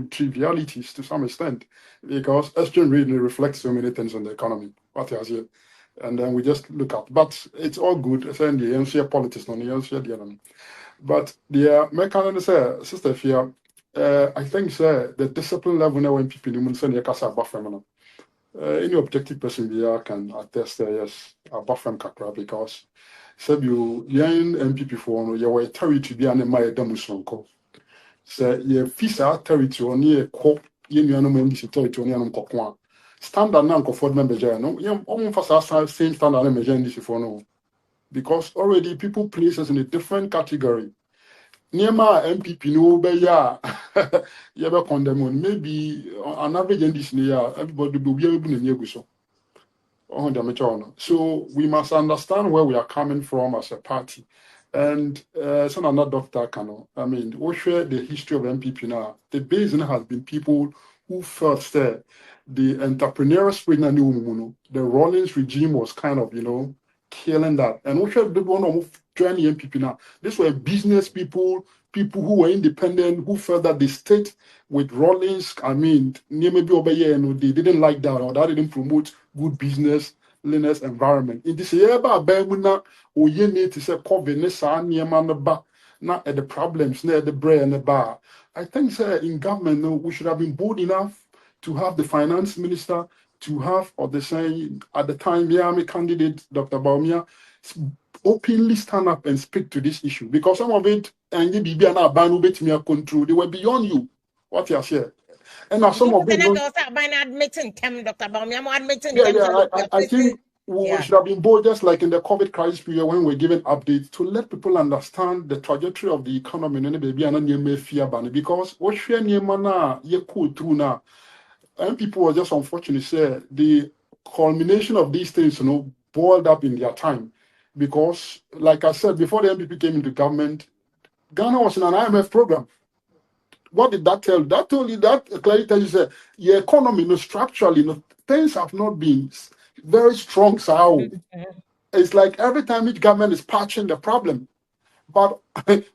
trivialities to some extent, because exchange rate reflects so many things on the economy. What is it? and then we just look at. But it's all good. Saying the NCA politics, no, the NCA the But the mechanism say, Sister Fia, I think say the discipline level now when people in say kasa buffer any objective person here can attest yes a buffer kakra because said you young MPP for no you were territory be an my damusonko. Say ye fisa territory on ye co ye no MPC territory on kokwa. Standard now for member no you almost same standard measure in this for no because already people place us in a different category. Niema MPP no be ya you be condemn maybe on average in this year everybody will be able to so. So we must understand where we are coming from as a party. And some another doctor can I mean, we share the history of MPP now. The basis has been people who felt that the entrepreneurial spirit in the Rawlings regime was kind of, killing that. And we share the one of joining MPP now. These were business people who were independent, who felt that the state with Rawlings, I mean, they didn't like that or that didn't promote good business, cleanliness environment. In this year, o ye need to say COVID na the problems near the brain and the bar. I think in government we should have been bold enough to have the finance minister to have or the saying at the time candidate Dr. Bawumia openly stand up and speak to this issue because some of it and you be an control they were beyond you. What you share. And now some of them admitting Dr. Bawumia admitting I think we should have been bold, just like in the COVID crisis period when we're giving updates to let people understand the trajectory of the economy and baby and then fear banning because what you could through now. And people were just unfortunate say the culmination of these things, boiled up in their time. Because, like I said, before the MPP came into government, Ghana was in an IMF program. What did that tell you? That told you that clearly tells you that your economy, structurally, things have not been very strong. So it's like every time each government is patching the problem. But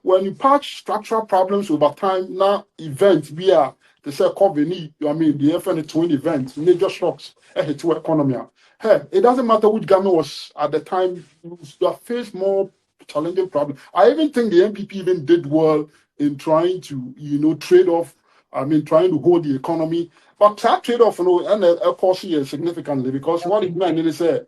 when you patch structural problems over time, now events we are they say COVID, the FN twin events, major shocks to economy. Hey, it doesn't matter which government was at the time, you face more challenging problems. I even think the MPP even did well in trying to, trade off, trying to hold the economy. But that trade off, and of course, significantly because what it meant is say,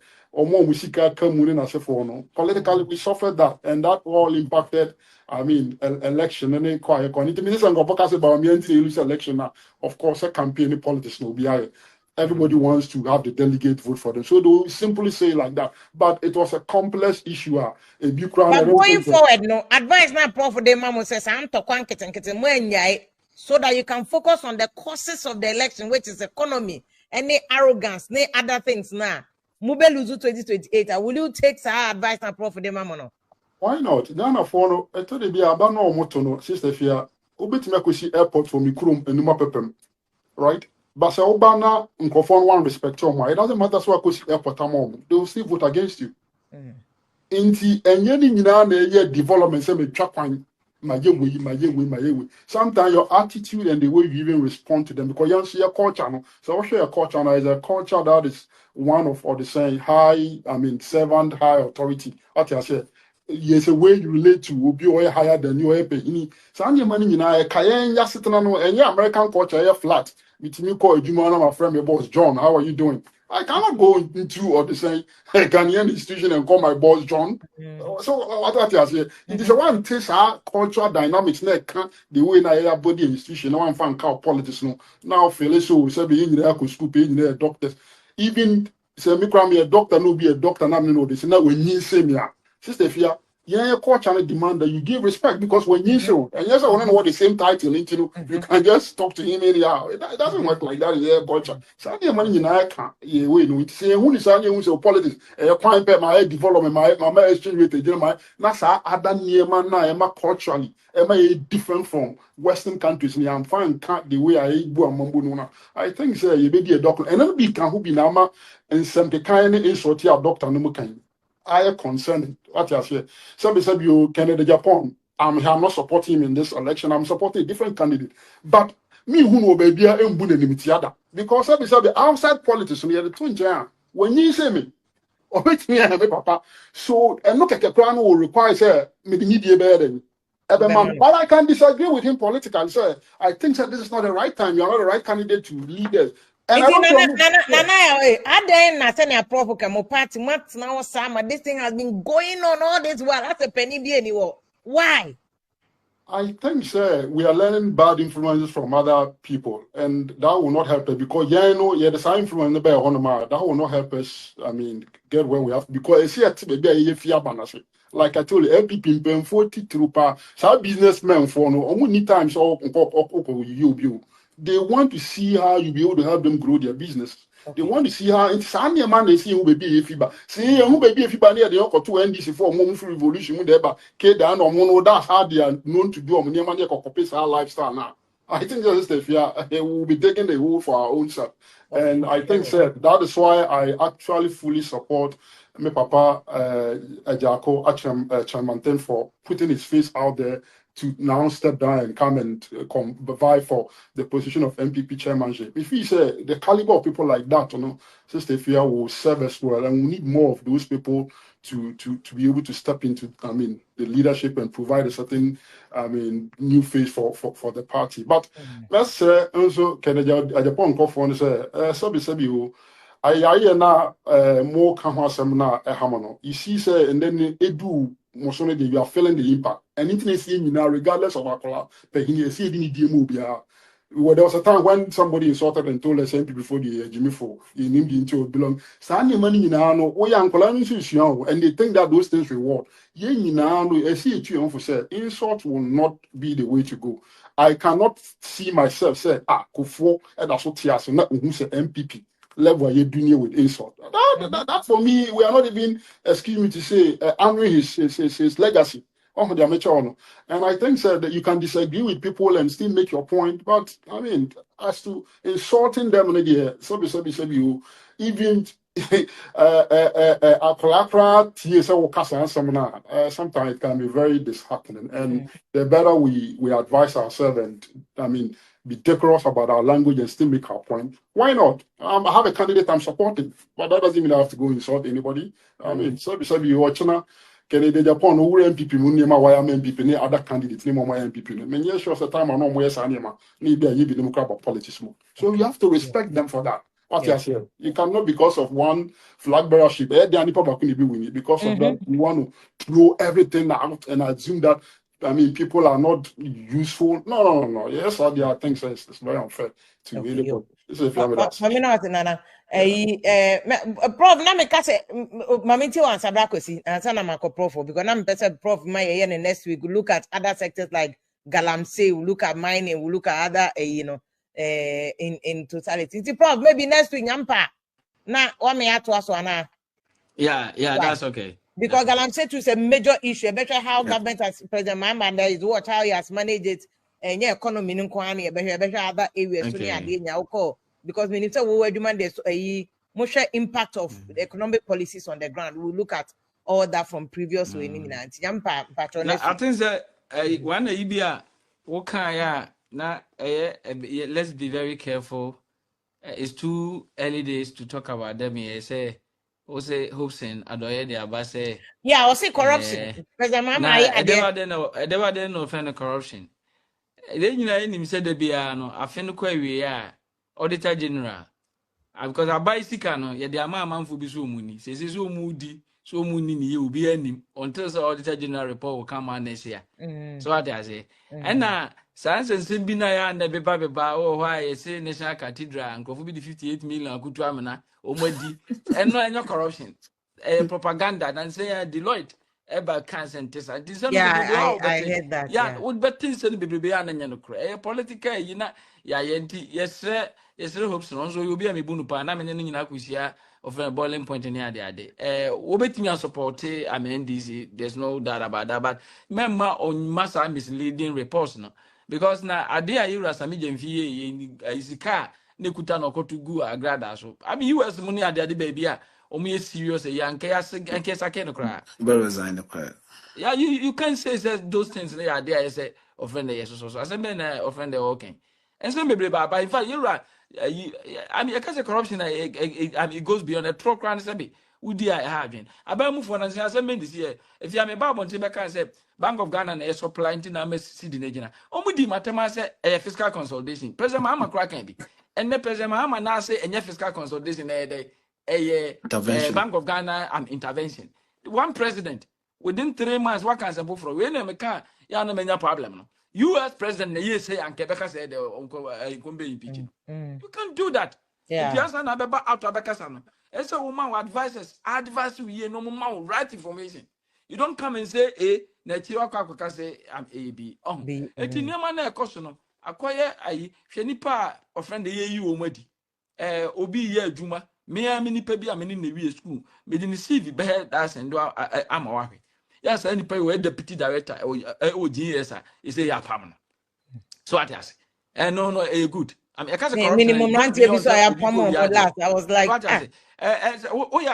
politically, we suffered that, and that all impacted. Election and inquiry. Election now. Of course, a campaign politics will be high. Everybody wants to have the delegate vote for them. So they will simply say like that. But it was a complex issue. But going forward, advice now for the mama says I'm to so that you can focus on the causes of the election, which is economy, any arrogance, any other things now. Mube Luzu 2028. Will you take our advice now for the mama? Why not? Ghana for I told you about no motono, Sister Fia, Ubitimekusi airport for Mikrum and Numa Pepem, right? But say Obana unconform one respect to it doesn't matter so I could see airport they will still vote against you. Inti and any development say me chapine my way. Sometimes your attitude and the way you even respond to them because you see a culture. So I'll share a culture is a culture that is one of or the saying high, servant, high authority. What I say. Yes, a way you relate to will be higher than you are paying. So any money in a Cayenne, and your American culture flat. With me call Jumana, my friend, your boss John. How are you doing? I cannot go into or the saying Ghanaian institution and call my boss John. So what I say, it is a one taste our cultural dynamics the way in a body institution. No one fan cow politics now feel so say be in there could school paying there doctors. Even say me cry me a doctor no be a doctor now know this now when you say me. Sister Fia, culture demand that you give respect because when you show, and yes, I want to know what the same title, you can just talk to him anyhow. It doesn't work like that in your culture. So, money in I can't, say, who is who politics, a crime, my development, my exchange with the that's other near man, culturally, different from Western countries. And I'm fine, can't the way I go among I think, say, you be a doctor, and then be can who be Nama and some kind of insult your doctor, no kind. I am concerned. What you say? Somebody said you Canada, Agyapong. I'm not supporting him in this election. I'm supporting a different candidate. But me who know baby I am because somebody said the outside politics. We are the twin giant. When you say me, or wait me and papa. So and look at the crown will require say maybe need a better. But I can disagree with him politically. So I think that this is not the right time. You are not the right candidate to lead us. And I don't this thing has been going on all this while. That's a penny be anymore. Why? I think, sir, we are learning bad influences from other people, and that will not help us because the same influence that will not help us. I mean, get where we have because it's here to be like I told you, LPP paying 40 trooper, some businessmen for no only times all you. They want to see how you be able to help them grow their business. Okay. They want to see how it's only a man they see who baby if fiba. See who baby if fiba near the uncle to NDC for moment revolution with eba. Kedan or mono that's how they are known to do near money copy our lifestyle now. I think that is the fear they will be taking the whole for our own self. Okay. And I think that is why I actually fully support my papa Agyapong Chairman for putting his face out there to now step down and come and vie for the position of MPP chairmanship. If he say the caliber of people like that, Sister Fia will serve as well, and we need more of those people to be able to step into, the leadership and provide a certain, new face for the party. But let's say also can Agyapong call for say, I na more kahwasem na ehamono. You see, say, and then edu mosone you are feeling the impact. And internet regardless of our color, but he see it in the DMO. Well, there was a time when somebody insulted and told us MP before the Jimmy for he named into belong. Sani money in no, we and they think that those things reward. Ye now I see it you for say insult will not be the way to go. I cannot see myself say kufo and that's what tears not who say MPP. Level you're doing with insult. That for me, we are not even, excuse me to say, honoring his legacy. And I think that you can disagree with people and still make your point, but I mean, as to insulting them, even sometimes it can be very disheartening. And the better we advise ourselves and be decorous about our language and still make our point. Why not? I have a candidate I'm supporting, but that doesn't mean I have to go insult anybody. I mean, so you watching Canada, Japan, who MPP, Munima, why am MPP, other candidates, name my MPP. Many years the time I know where Sanima, maybe I give Democrat of politics more. So you have to respect them for that. What you say? You cannot, because of one flag bearership, because of that, you want to throw everything out and assume that people are not useful. No. Yes, there are things it's very unfair to anybody. This is prof na me ka say mamiti wan sabra kwesi ansa na mako prof because na me pese prof my next week we look at other sectors like galamsey, we look at mining, we look at other in totality. It's prof maybe next week nyampa na wa me ato aso ana. Yeah, that's okay. Because galamsey is a major issue, better how government has President Mahama is watch how he has managed it and economy in Kwani, better other areas so because minister we demand there's a much impact of the economic policies on the ground. We'll look at all that from previous way. I think that one Ibia let's be very careful. It's too early days to talk about them here. Say hopes and Adoye the Abase. Yeah, or say corruption. President Mama I never didn't offend corruption. Then you said the Biano, I feel query, Auditor General. Because I buy Sikano, yet the amount for be so moody. Says so moody, so moody, you will be ending until the Auditor General report will come on next year. So what I say. And now, Sans and Simbina and the Baba, oh, why I say National Cathedral and go for the 58 million good ramana, or Modi, and no corruption. Propaganda, and say Deloitte. About cancer and test. I heard that. Yeah, would bet things and be beyond a political, yes, sir. Yes, hopes so you'll be a Mibunupa, and I'm in Akusia of a boiling point in the other day. Obeting and support, DZ, there's no doubt about that. But remember on massa misleading reports, no, because now a day you as a medium fee in a car, Nikutano Kotugu, a grada. So I mean, you as money at the baby. Me serious young case I can't cry. Yeah, you can say those things they are there. I say offend the so I say men offend the okay. And some maybe but in fact you're right. I mean, I can say corruption. It goes beyond a truck run. Udi I having. About move for an assessment this year. If you are a Bible, Timber say Bank of Ghana and a supply into Names City Nagina. Omudi Matema say a fiscal consolidation. President Mahama Kraken be. And the President Mahama now say a fiscal consolidation a Bank of Ghana and intervention. One president within 3 months, what can support from when I can't, ya no many problem. No. US president, the say, and Quebec said, you can't do that. If you answer about out of Becasano, and so woman advises, advise you, no more right information. You don't come and say, Natira Kaka say, I'm A B. It's in your manner, Cosono. Acquire a Shenipa or friend the you already. Obi ye Juma, me a mini pebi a mini in the school, made in the CV, bear that's and I'm a worry. Yes, any pay where deputy director or GS is a permanent. So I say, and no, a good. I mean, I can't minimum ranty, so I have common for that. I was like,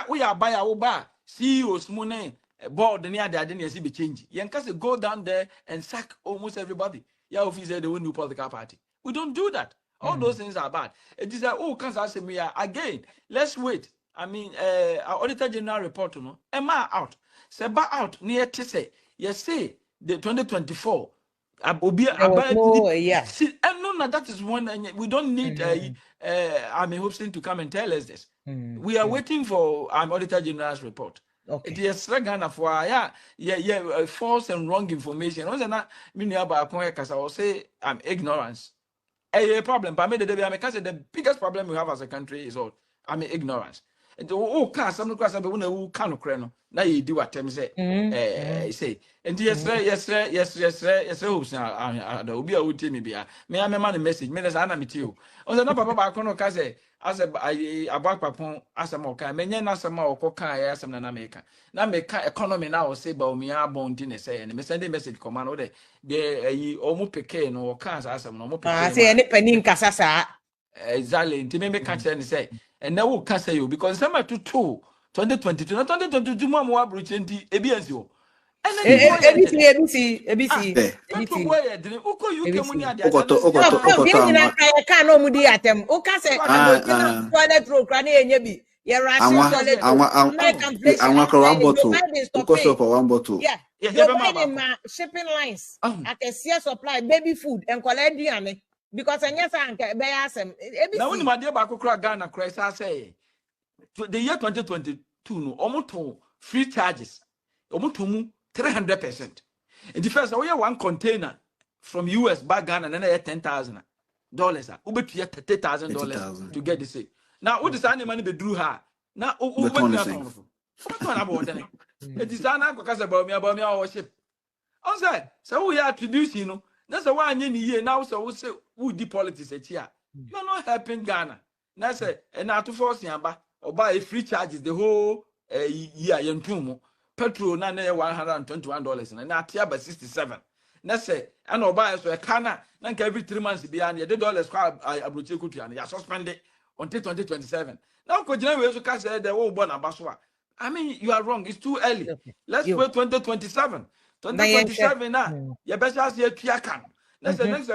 we are by our bar, CEOs, money, board, the near the identity be changed. Yankasa go down there and sack almost everybody. Yeah, officer, the new political party. We don't do that. All those things are bad. It is cancer say me again. Let's wait. I mean, our Auditor General report, Emma out. Seba out near to say, yes, say the 2024. Yeah. See, and no, that is one. We don't need Hobson to come and tell us this. We are waiting for Auditor General's report. Okay. It is Ghana for false and wrong information. Also, not meaning about because I will say ignorance. A problem. But the biggest problem we have as a country is all ignorance. Can't some class of who can't crano. Now you do what them say. Say, and yes, hopes now. There will be a would me be a may I man message, me as I am with you. On the number of Bacono Case, as a back upon as a mocha, many asama or coca, as an American. Now make economy now say Bawumia bone dinner say, and me send a message command or they almost pecan or cars as some no more. I say any penny in Casasa. Exactly, to me catch and say, and now will can't say you because some are to 2022, not 2022 more brutality, ABSO. ABC. Shipping lines. I can see supply baby food and collect because I guess now when my dear Baku Ghana Christ, I say the year 2022 no almost free charges. Almost 300%. In the first, we have one container from US back Ghana and then I had $10,000. Uber to get $30,000 to get the same. Now, what is the money they drew her? Now, what about it is an because about me worship. Also, so we are producing, that's a 1 year now. So we say, who the politics at here? You're not helping Ghana. That's it. And now to force Yamba or buy a free charges the whole year in Tumo. Petrol na $121 and now tiaba 67. Let's say and or buy so a canna every 3 months behind the dollars Abronye country and you suspended until 2027. Now we also can say the whole born ambassador. I mean you are wrong, it's too early. Let's wait 2027. 2027 now. You better ask your Tiakan. Let's say next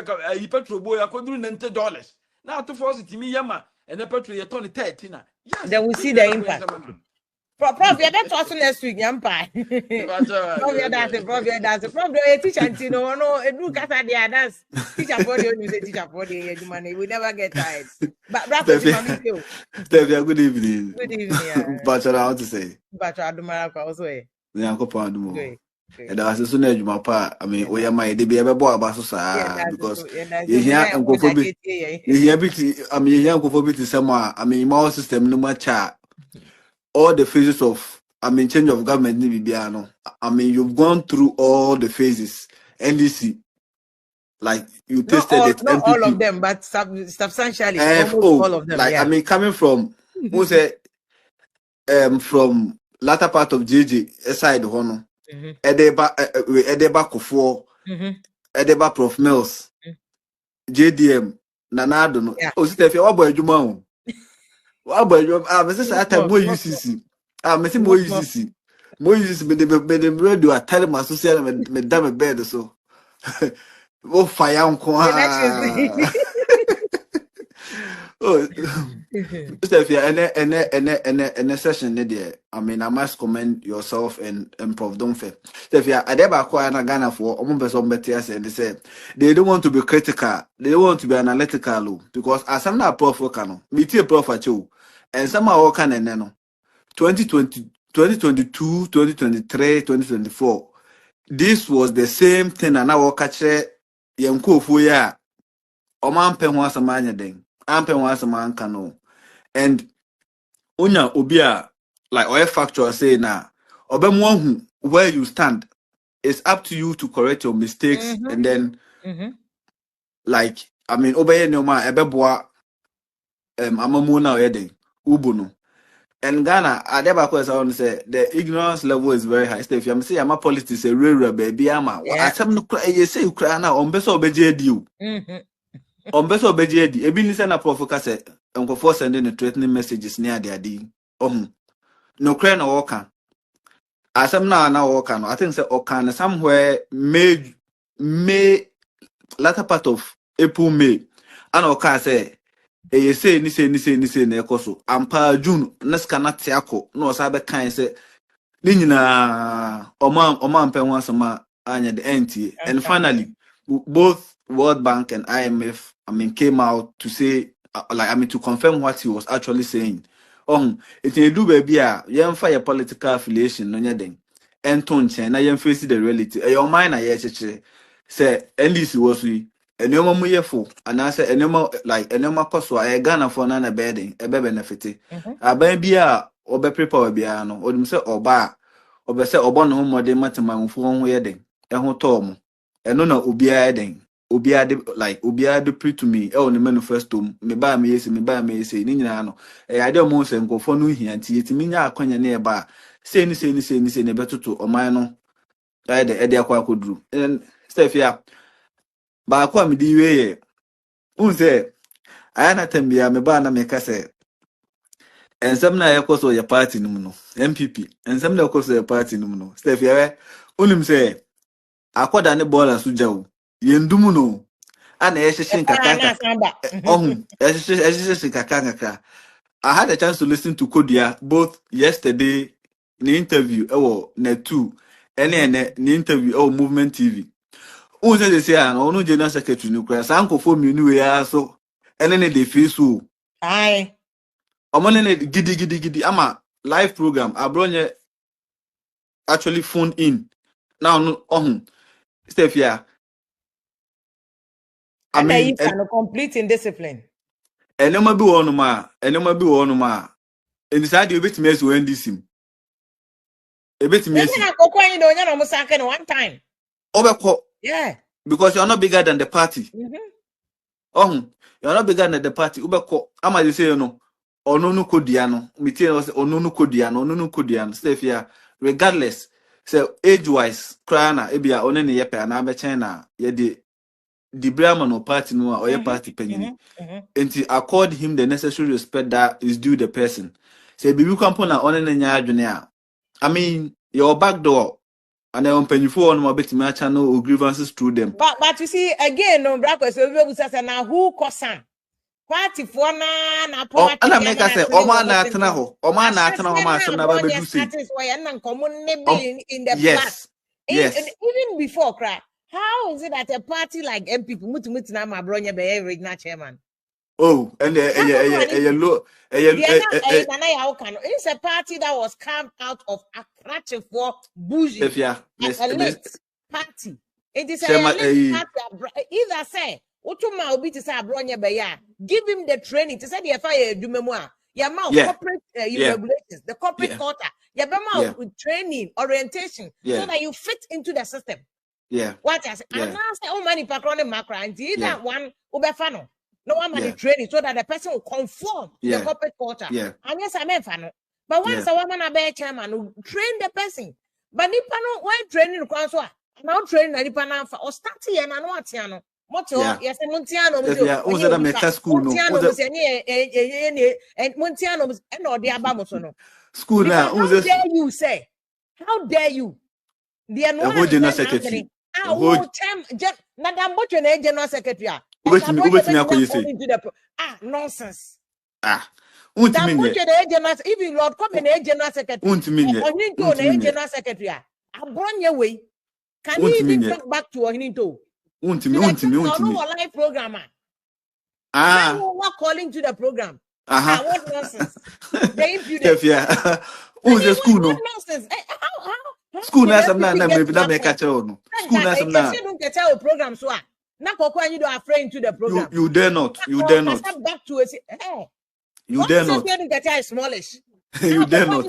petrol boy I could do $90. Now to force it to me yama and the petrol you turn 13. Yes, then we see the impact. Prof, you're not talking next week, Yampa. Prof, that's a problem. Teacher, no, a new cat at the others. Teacher for the teacher for the money. We never get tired. But good evening. Good evening. But I want to say, but I do my also. And as soon as you mapa, I mean, we are my DB ever bought about because you hear Uncle Phoebe. You hear I mean, young Uncle Phoebe to somewhere. I mean, more system no much. All the phases of, I mean, change of government, I mean, you've gone through all the phases. NDC, like you tested it. Not all of them, but substantially, almost all of them. Like, I mean, coming from, who said, from latter part of JJ, aside Hono, Edeba Kofo, Edeba Prof Mills, JDM, Nanado, oh, Steph, what about you? What about you? Mrs. Atta, more UCC. Mrs. More UCC. More UCC, but the bread you are telling my social madame bed so. Oh, fire on Oh, Stefia, and session there. I mean, I must commend yourself and Prof. Donfe. Stefia, I never acquired a Ghana for one person better and they said they don't want to be critical, they don't want to be analytical because as I'm not a prof cano, me tea prof at you, and somehow can and no 2020, 2022, 2023, 2024. This was the same thing and I will catch it. Yanko Fuya, Oman Pen was a man thing. Ampen was a man cano. And Unya Ubia, like oil factor say now, Obemwahu, where you stand, it's up to you to correct your mistakes and then like I mean obey no ma ebeboa amamuna oyede ubuno. And Ghana, I never question say the ignorance level is very high. If you say I'm a politics a real baby ama I some you say you cry now on beso obeje you. On beso obeje di ebi ni say na prof say for sending the threatening messages near their di no cry na work asem na work no I think say okan somewhere May latter part of April May and okan say e say ni say na ekoso ampa June na scanner tiako no osabe kan say ni nyina oma mpen wansama anya the NTA and finally both World Bank and IMF came out to say to confirm what he was actually saying. It do baby a fire political affiliation no nyeden enton chen na yem face the reality your mind na ye cheche say NDC was we enema mu yefo ana say enema enema koso a Ghana for na bedding e be benefit aban bia obe prepare bia no odum say oba obe say obo no modern matemanfo ho yeden e ho tom eno na obia eden obia de pre to me e on manifesto me ba me yesi ni nyina no e ade mo se nkofo no hia nti yetimi nya akwanya na e ba say ni ne betoto oman no ede akwa akoduru Stefia ba akwa me di we ye unse ayana tambia me ba na me kase ensem na yakoso ya party num no MPP ensem na yakoso ya party num no Stefia we unim se akoda ne bola sujawo yendum no ana yesheshin kakaka yesheshin kakaka. I had a chance to listen to Kodia both yesterday in the interview net 2 and then the interview Movement TV. Who said they say no general secretary nuclear sanko for me new so and then they feel so aye gidi ama live program Abronye actually phoned in now Stefia I mean complete indiscipline enema bi wonu ma inside you bit me as when this him a bit me one time yeah because you're not bigger than the party you're not bigger than the party ubeko ama you say no onunu kodiano meeting was onunu kodiano Stefia regardless say age wise crana ebia onene yepe na be China ye the Brahman or party no or your party penny and I accord him the necessary respect that is due the person. Say bibi kampona onenya adwene I mean your back door and then penny for on my bit my channel or grievances through them. But you see again no brako so we say na who kosan party for na politic and I make us say o man na atena ho o man na atena ho ma asem na ba bedu say in the yes yes even before cry. How is it that a party like MPP mutu na Abronye be regional chairman? Oh, and it's a party that was carved out of Accra for bougie. Party. It is a party. Either say, Utuma obi to say Abronye be ya. Give him the training to say the fire do memoir. Your mouth corporate regulations, the corporate quota. Your mouth with training, orientation, so that you fit into the system. Yeah. What I say, and now say, oh, money patroni macro, and either one ubefano, no one money training, so that the person will conform the corporate quota. Yeah. And yes, I mean fano. But once a woman a bear chairman who train the person, but nipano when training Kwanswa, now training a nipana or starting and anwatiano. Moto, yes, and Montiano was school, and Montiano was and or the Abamosono. School now, how dare you say? How dare you? The general secretary. Madam Butcher, general secretary. Ubetimi akoyese. Nonsense. Untimi nye. Even Lord come in general secretary. Untimi nye. Oninto general secretary. Abronye way. Can he even talk back to Oninto? Untimi. No live program. Now we're calling to the program. What nonsense. They impudent. Yeah. Who's the school no? Nonsense. How school na some na maybe that make catch no. School na some na. You don't get our program so. Now you don't afraid to the program. You dare not. You dare not. Back to it. You dare not. You get a smallish. You dare not.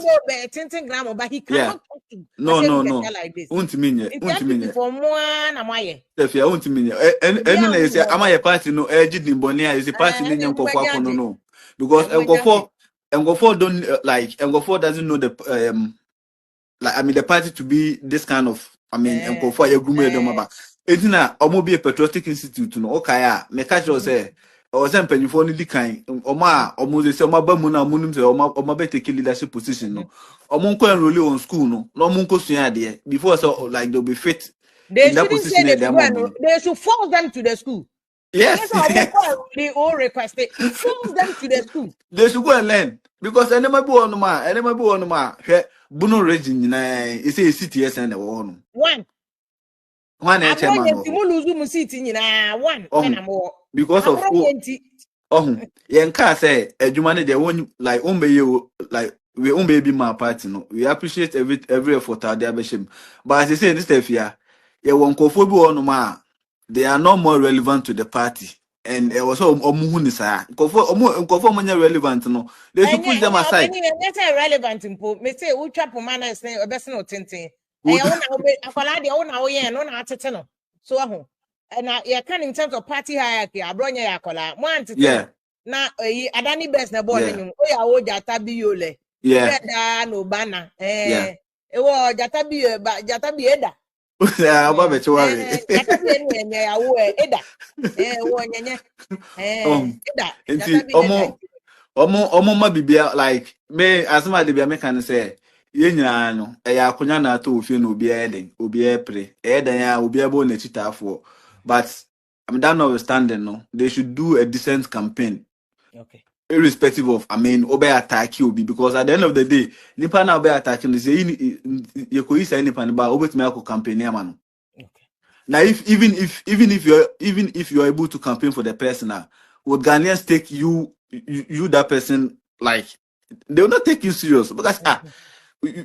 But he cannot talk to. No. Like this. Untiminye. For one, am I? Tefia untiminye. Enu na say am I party no eji ni boni a is party ni nkofo akono no. Because nkofo don't like nkofo doesn't know the like I mean the party to be this kind of nkofo ayegumu edom aba. Etina omo be a patriotic institute no okaya me catch you say o se mpanyifo ni dikan omo ze se omo ba mu na munum se omo be take leadership position no omo nko enroll on school no omo nko sua ade before so like they'll be fit in that position they should force them to the school. Yes. They all request it. Force them to the school. They should go and learn because enema bi wonu ma hwe bunu region na e say CTS and the one one chairman because of yenka say adwuma ne de won like ombeye like we ombeye my party no we appreciate every effort out there beshim but as I say this stuff here ye won kofo bi wonu ma they are not more relevant to the party and it was omuhu ni sa kofo mo relevant no they should push them aside it's irrelevant impo me say wo twa pomana is na obese no tenten akwala de wo na wo yen no na atete no so aho na you can in terms of party hierarchy Abronye akwala mo antete na adani best na board nyum o ya wo jata biyole da no bana wo jata bi eda aba be chwari jata bi enye ya wo eda wo nyenye eda omo ma bibia like me asma de bia me kan say ye nyina no ya akonya na ato ofie no obi eden obi epre eden ya obi abo na chitafo but I'm that notwithstanding no they should do a decent campaign irrespective of obe attack you because at the end of the day nipa na obe attacking they say you ko isa nipa ba obetumi akọ campaign ya man now even if you're able to campaign for the person would Ghanaians take you that person like they will not take you serious because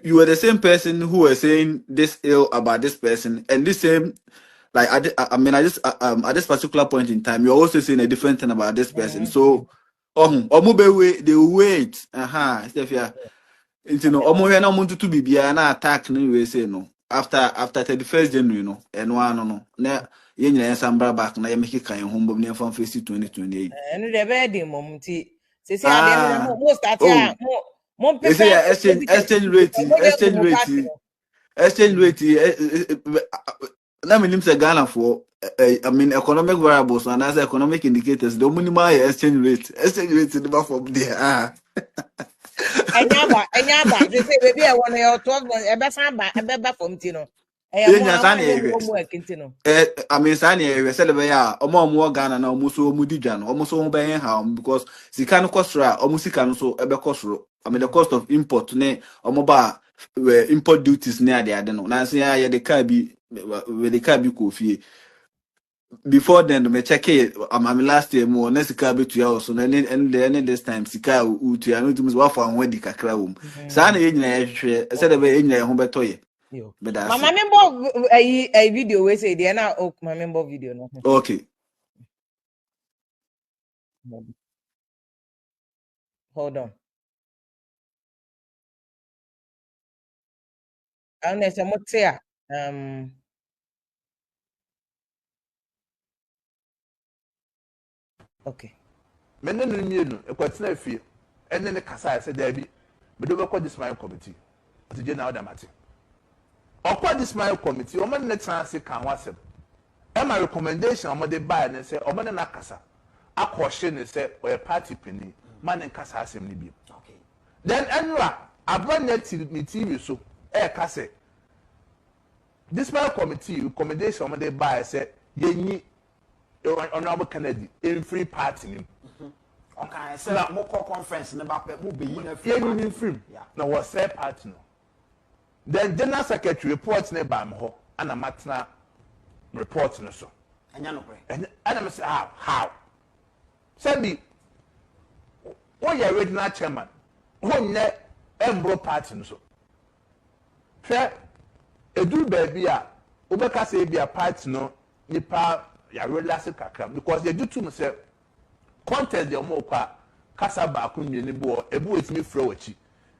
you were the same person who were saying this ill about this person and this same like at this particular point in time you're also saying a different thing about this person so they wait Stefia you know na muntu to bibia na attack no we say no after 31st January no and one no na ye nyina sambra back na ye make kan ho mbom ne fam face 2028 no the wedding momti say ade mo start ya mo exchange rate na minim say Ghana for economic variables and as economic indicators the minimum exchange rate the from there Enyaba they say baby I want your 12 months ebe from tino Sani we said ya omo Ghana na omo so omo di dwan omo so ho ben ha because sika no kosra omo sika no so ebe kosro the cost of import ne omo ba import duties ne ade no na say ya the car bi we the car bi ko fie before then me check it last year mo na sika bi to ya also na and this time sika u to ya no tumi wa for anwa di kakra wo sa na ye nyina ye hwehwe said be ye nyina ho beto ye Mama member a video we say they na my member video no. Okay. Hold on. And say motia okay. Mene no mienu ekwatina afie ene ne kasa say there be me do be this my committee to je na odamati okwa this my committee o man ne chance kan wasem e my recommendation o de buy ne say o man na kasa akwohye ne say o party peni man ne kasa asem ne bi okay then enra Abronye TV so kase this my committee recommendation o de buy say yenyi Honorable Kennedy in free party. Okay, so that more conference never will be in free. No was say party. Then General Secretary reports near Bamho and a matna reports no so. And I say how? Send me what your original chairman. One net embro party no so. Fair a do baby Ubeka say be a party no nipa ya relax kakra because they do too much contest the more kasa ba kunye ni bo ebu etimi fro achi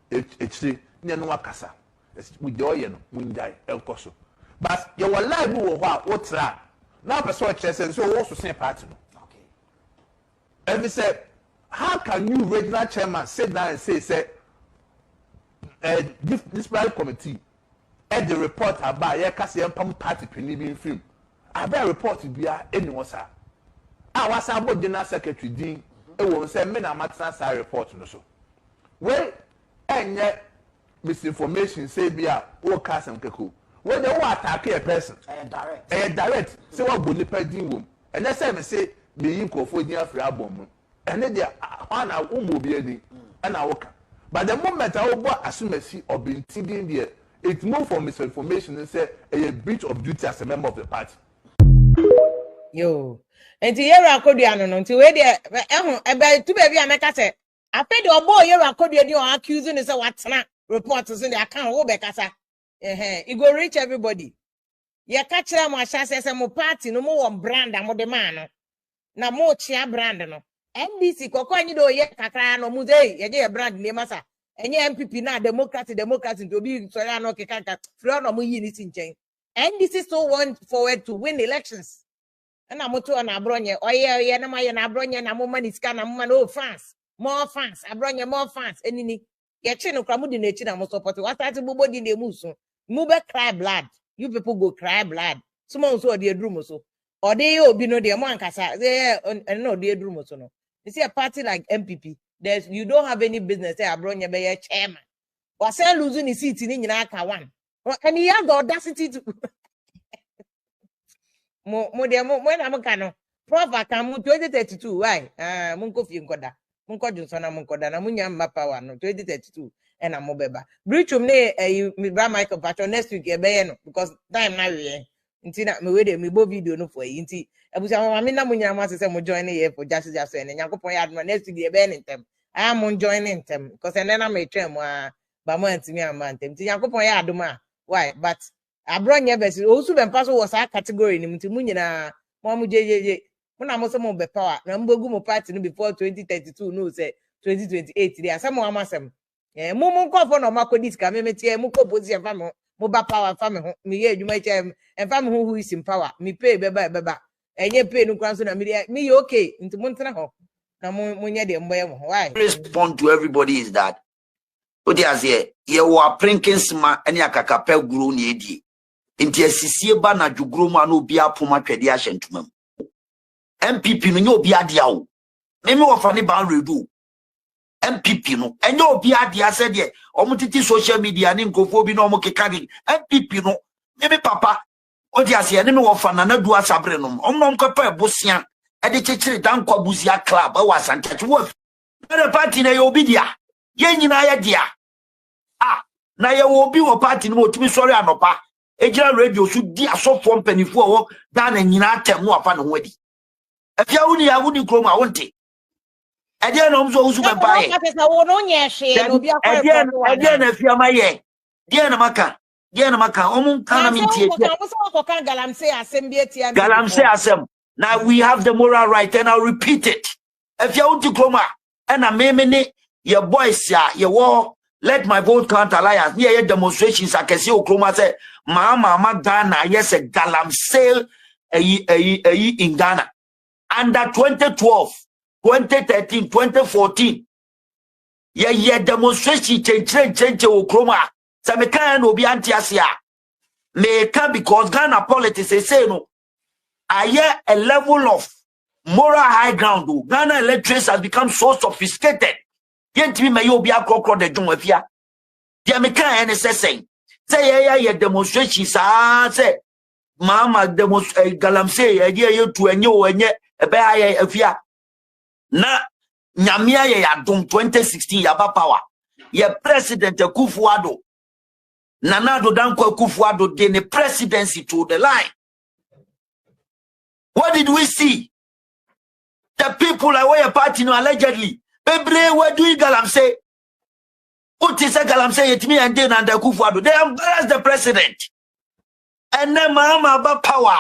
echire ne no akasa we do ye no munjai elkoso but you were live wo ho a wotra na person chese so wo so sen party no okay and we said how can you regional chairman sit down and say this private committee and the report about ye kasa empam party pini film about report bia anyone sir was about General Secretary Dean, it was a men a report no so. Well, and yet misinformation say be a cast and keku. When they want attack a person, direct, say what good nipa and that's why I say the inco for the Afri bomb. And then they are will be any and I walk. But the moment I will assume a see or being thinking there, it moved from misinformation and say a breach of duty as a member of the party. Yo. Enti yero akodua no nti we de ebe tu baby ameka se ape de obo yero akodua di on accusing say watena report in the account wo be kasa it go reach everybody ye ka kire mo ahya se mo party no mo won brand am de man no na mo chia brand no NDC kokko anyi do ye kakra no mu dey ye je brand ne masa enye MPP na democrat to obi sorry no keka free no mo yi ni tinchen NDC still want forward to win elections. And I'm to an Abronye, oh yeah, na my Abronye, na mama is can no fans, more fans, Abronye, more fans, any getting no cramudi nature and most support. What I to body in the muso, move cry blood. You people go cry blood. Someone saw the drum so, or they will be no dear man, Cassa, there and no dear drum so no. You see a party like MPP, there's you don't have any business there, Abronye be a chairman. Or say losing his seat in Aka one. And he has the audacity to. Mo when I'm cano prof can 2032 why munko fi nkoda munko junso na munkoda na munya mapa no 2032 and I'm mobeba breachum ne me bra Michael patron next week e be no because time na we nti na me we dey me bo video no for yi nti abusa mama na munya ma se mo join here for just and yakopon ya adma next week e be ntem I am joining them because and then I may try mo ba mo antimi amantem nti yakopon ya adoma why but Abronye versus also ben pass was a category ni mti munyina mo mu jejeje muna mo se mo be power na mbogu mo party no before 2032 no say 2028 dey asem amasem mo nkofo no makodi ska me metie mo ko position fa mo ba power fa me ho me ye adwuma che fa me ho who is in power me pay beba enye pay no kwan so na me ye okay nti mo ntena ho na mo nye de mboye mo why respond to everybody is that odi azie ye wa prinking sma ene akaka pe guru ni edi nti asisie ba na dwugro mu ana obi apoma twede ahyentumam MPP no nye obi ade awo meme wo fa ne ban redu MPP no enye obi ade ase de omutiti social media ne nkofo bi no omukeka de MPP no meme papa odi ase ne me wo fa na du asabre no omnom kopa ebosia e de chechire dan kwabuzia club e wa santachi wo na party na ye obi dia ye nyina ye dia na ye wo obi wo party no otimi sori anopa Ejira radio should di asofo mpanifo wo da na nyina atemu afa ne ho adi afia wuni ya wuni kroma wonte ede na omzo usu baba ye ede na afia maye de na maka omun kana mintie galamse asem now we have the moral right and I'll repeat it afia wunti kroma na meme ne your boys ya ye wo let my vote count alliance near demonstrations akese okroma say mama Ghana yes a galamsey in Ghana under 2012 2013 2014 ye demonstration change okroma say me kan obi antiasia me can because Ghana politics say no aye a level of moral high ground. Ghana electorate has become so sophisticated. Yentimi me obi akokro de dwumafia dia me kan ene say demonstration say mama galamsey idea you to enye ebe aye afia na nyamia ye adom 2016 yaba power ye president Akufo-Addo Nanado Danko Akufo-Addo de the presidency to the line. What did we see? The people are a party no allegedly. Bebre were doing galamsey. Utisa galamsey yet me and then and Akufo-Addo. They embarrassed the president. And then mama about power.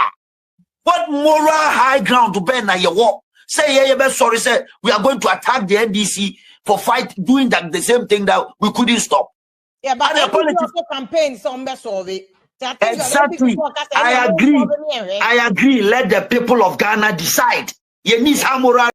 What moral high ground to bear na your walk? Say yeah, sorry, say we are going to attack the NDC for fight doing that the same thing that we couldn't stop. Yeah, but I also campaign some sorry. Exactly. I agree. Let the people of Ghana decide. You need some moral.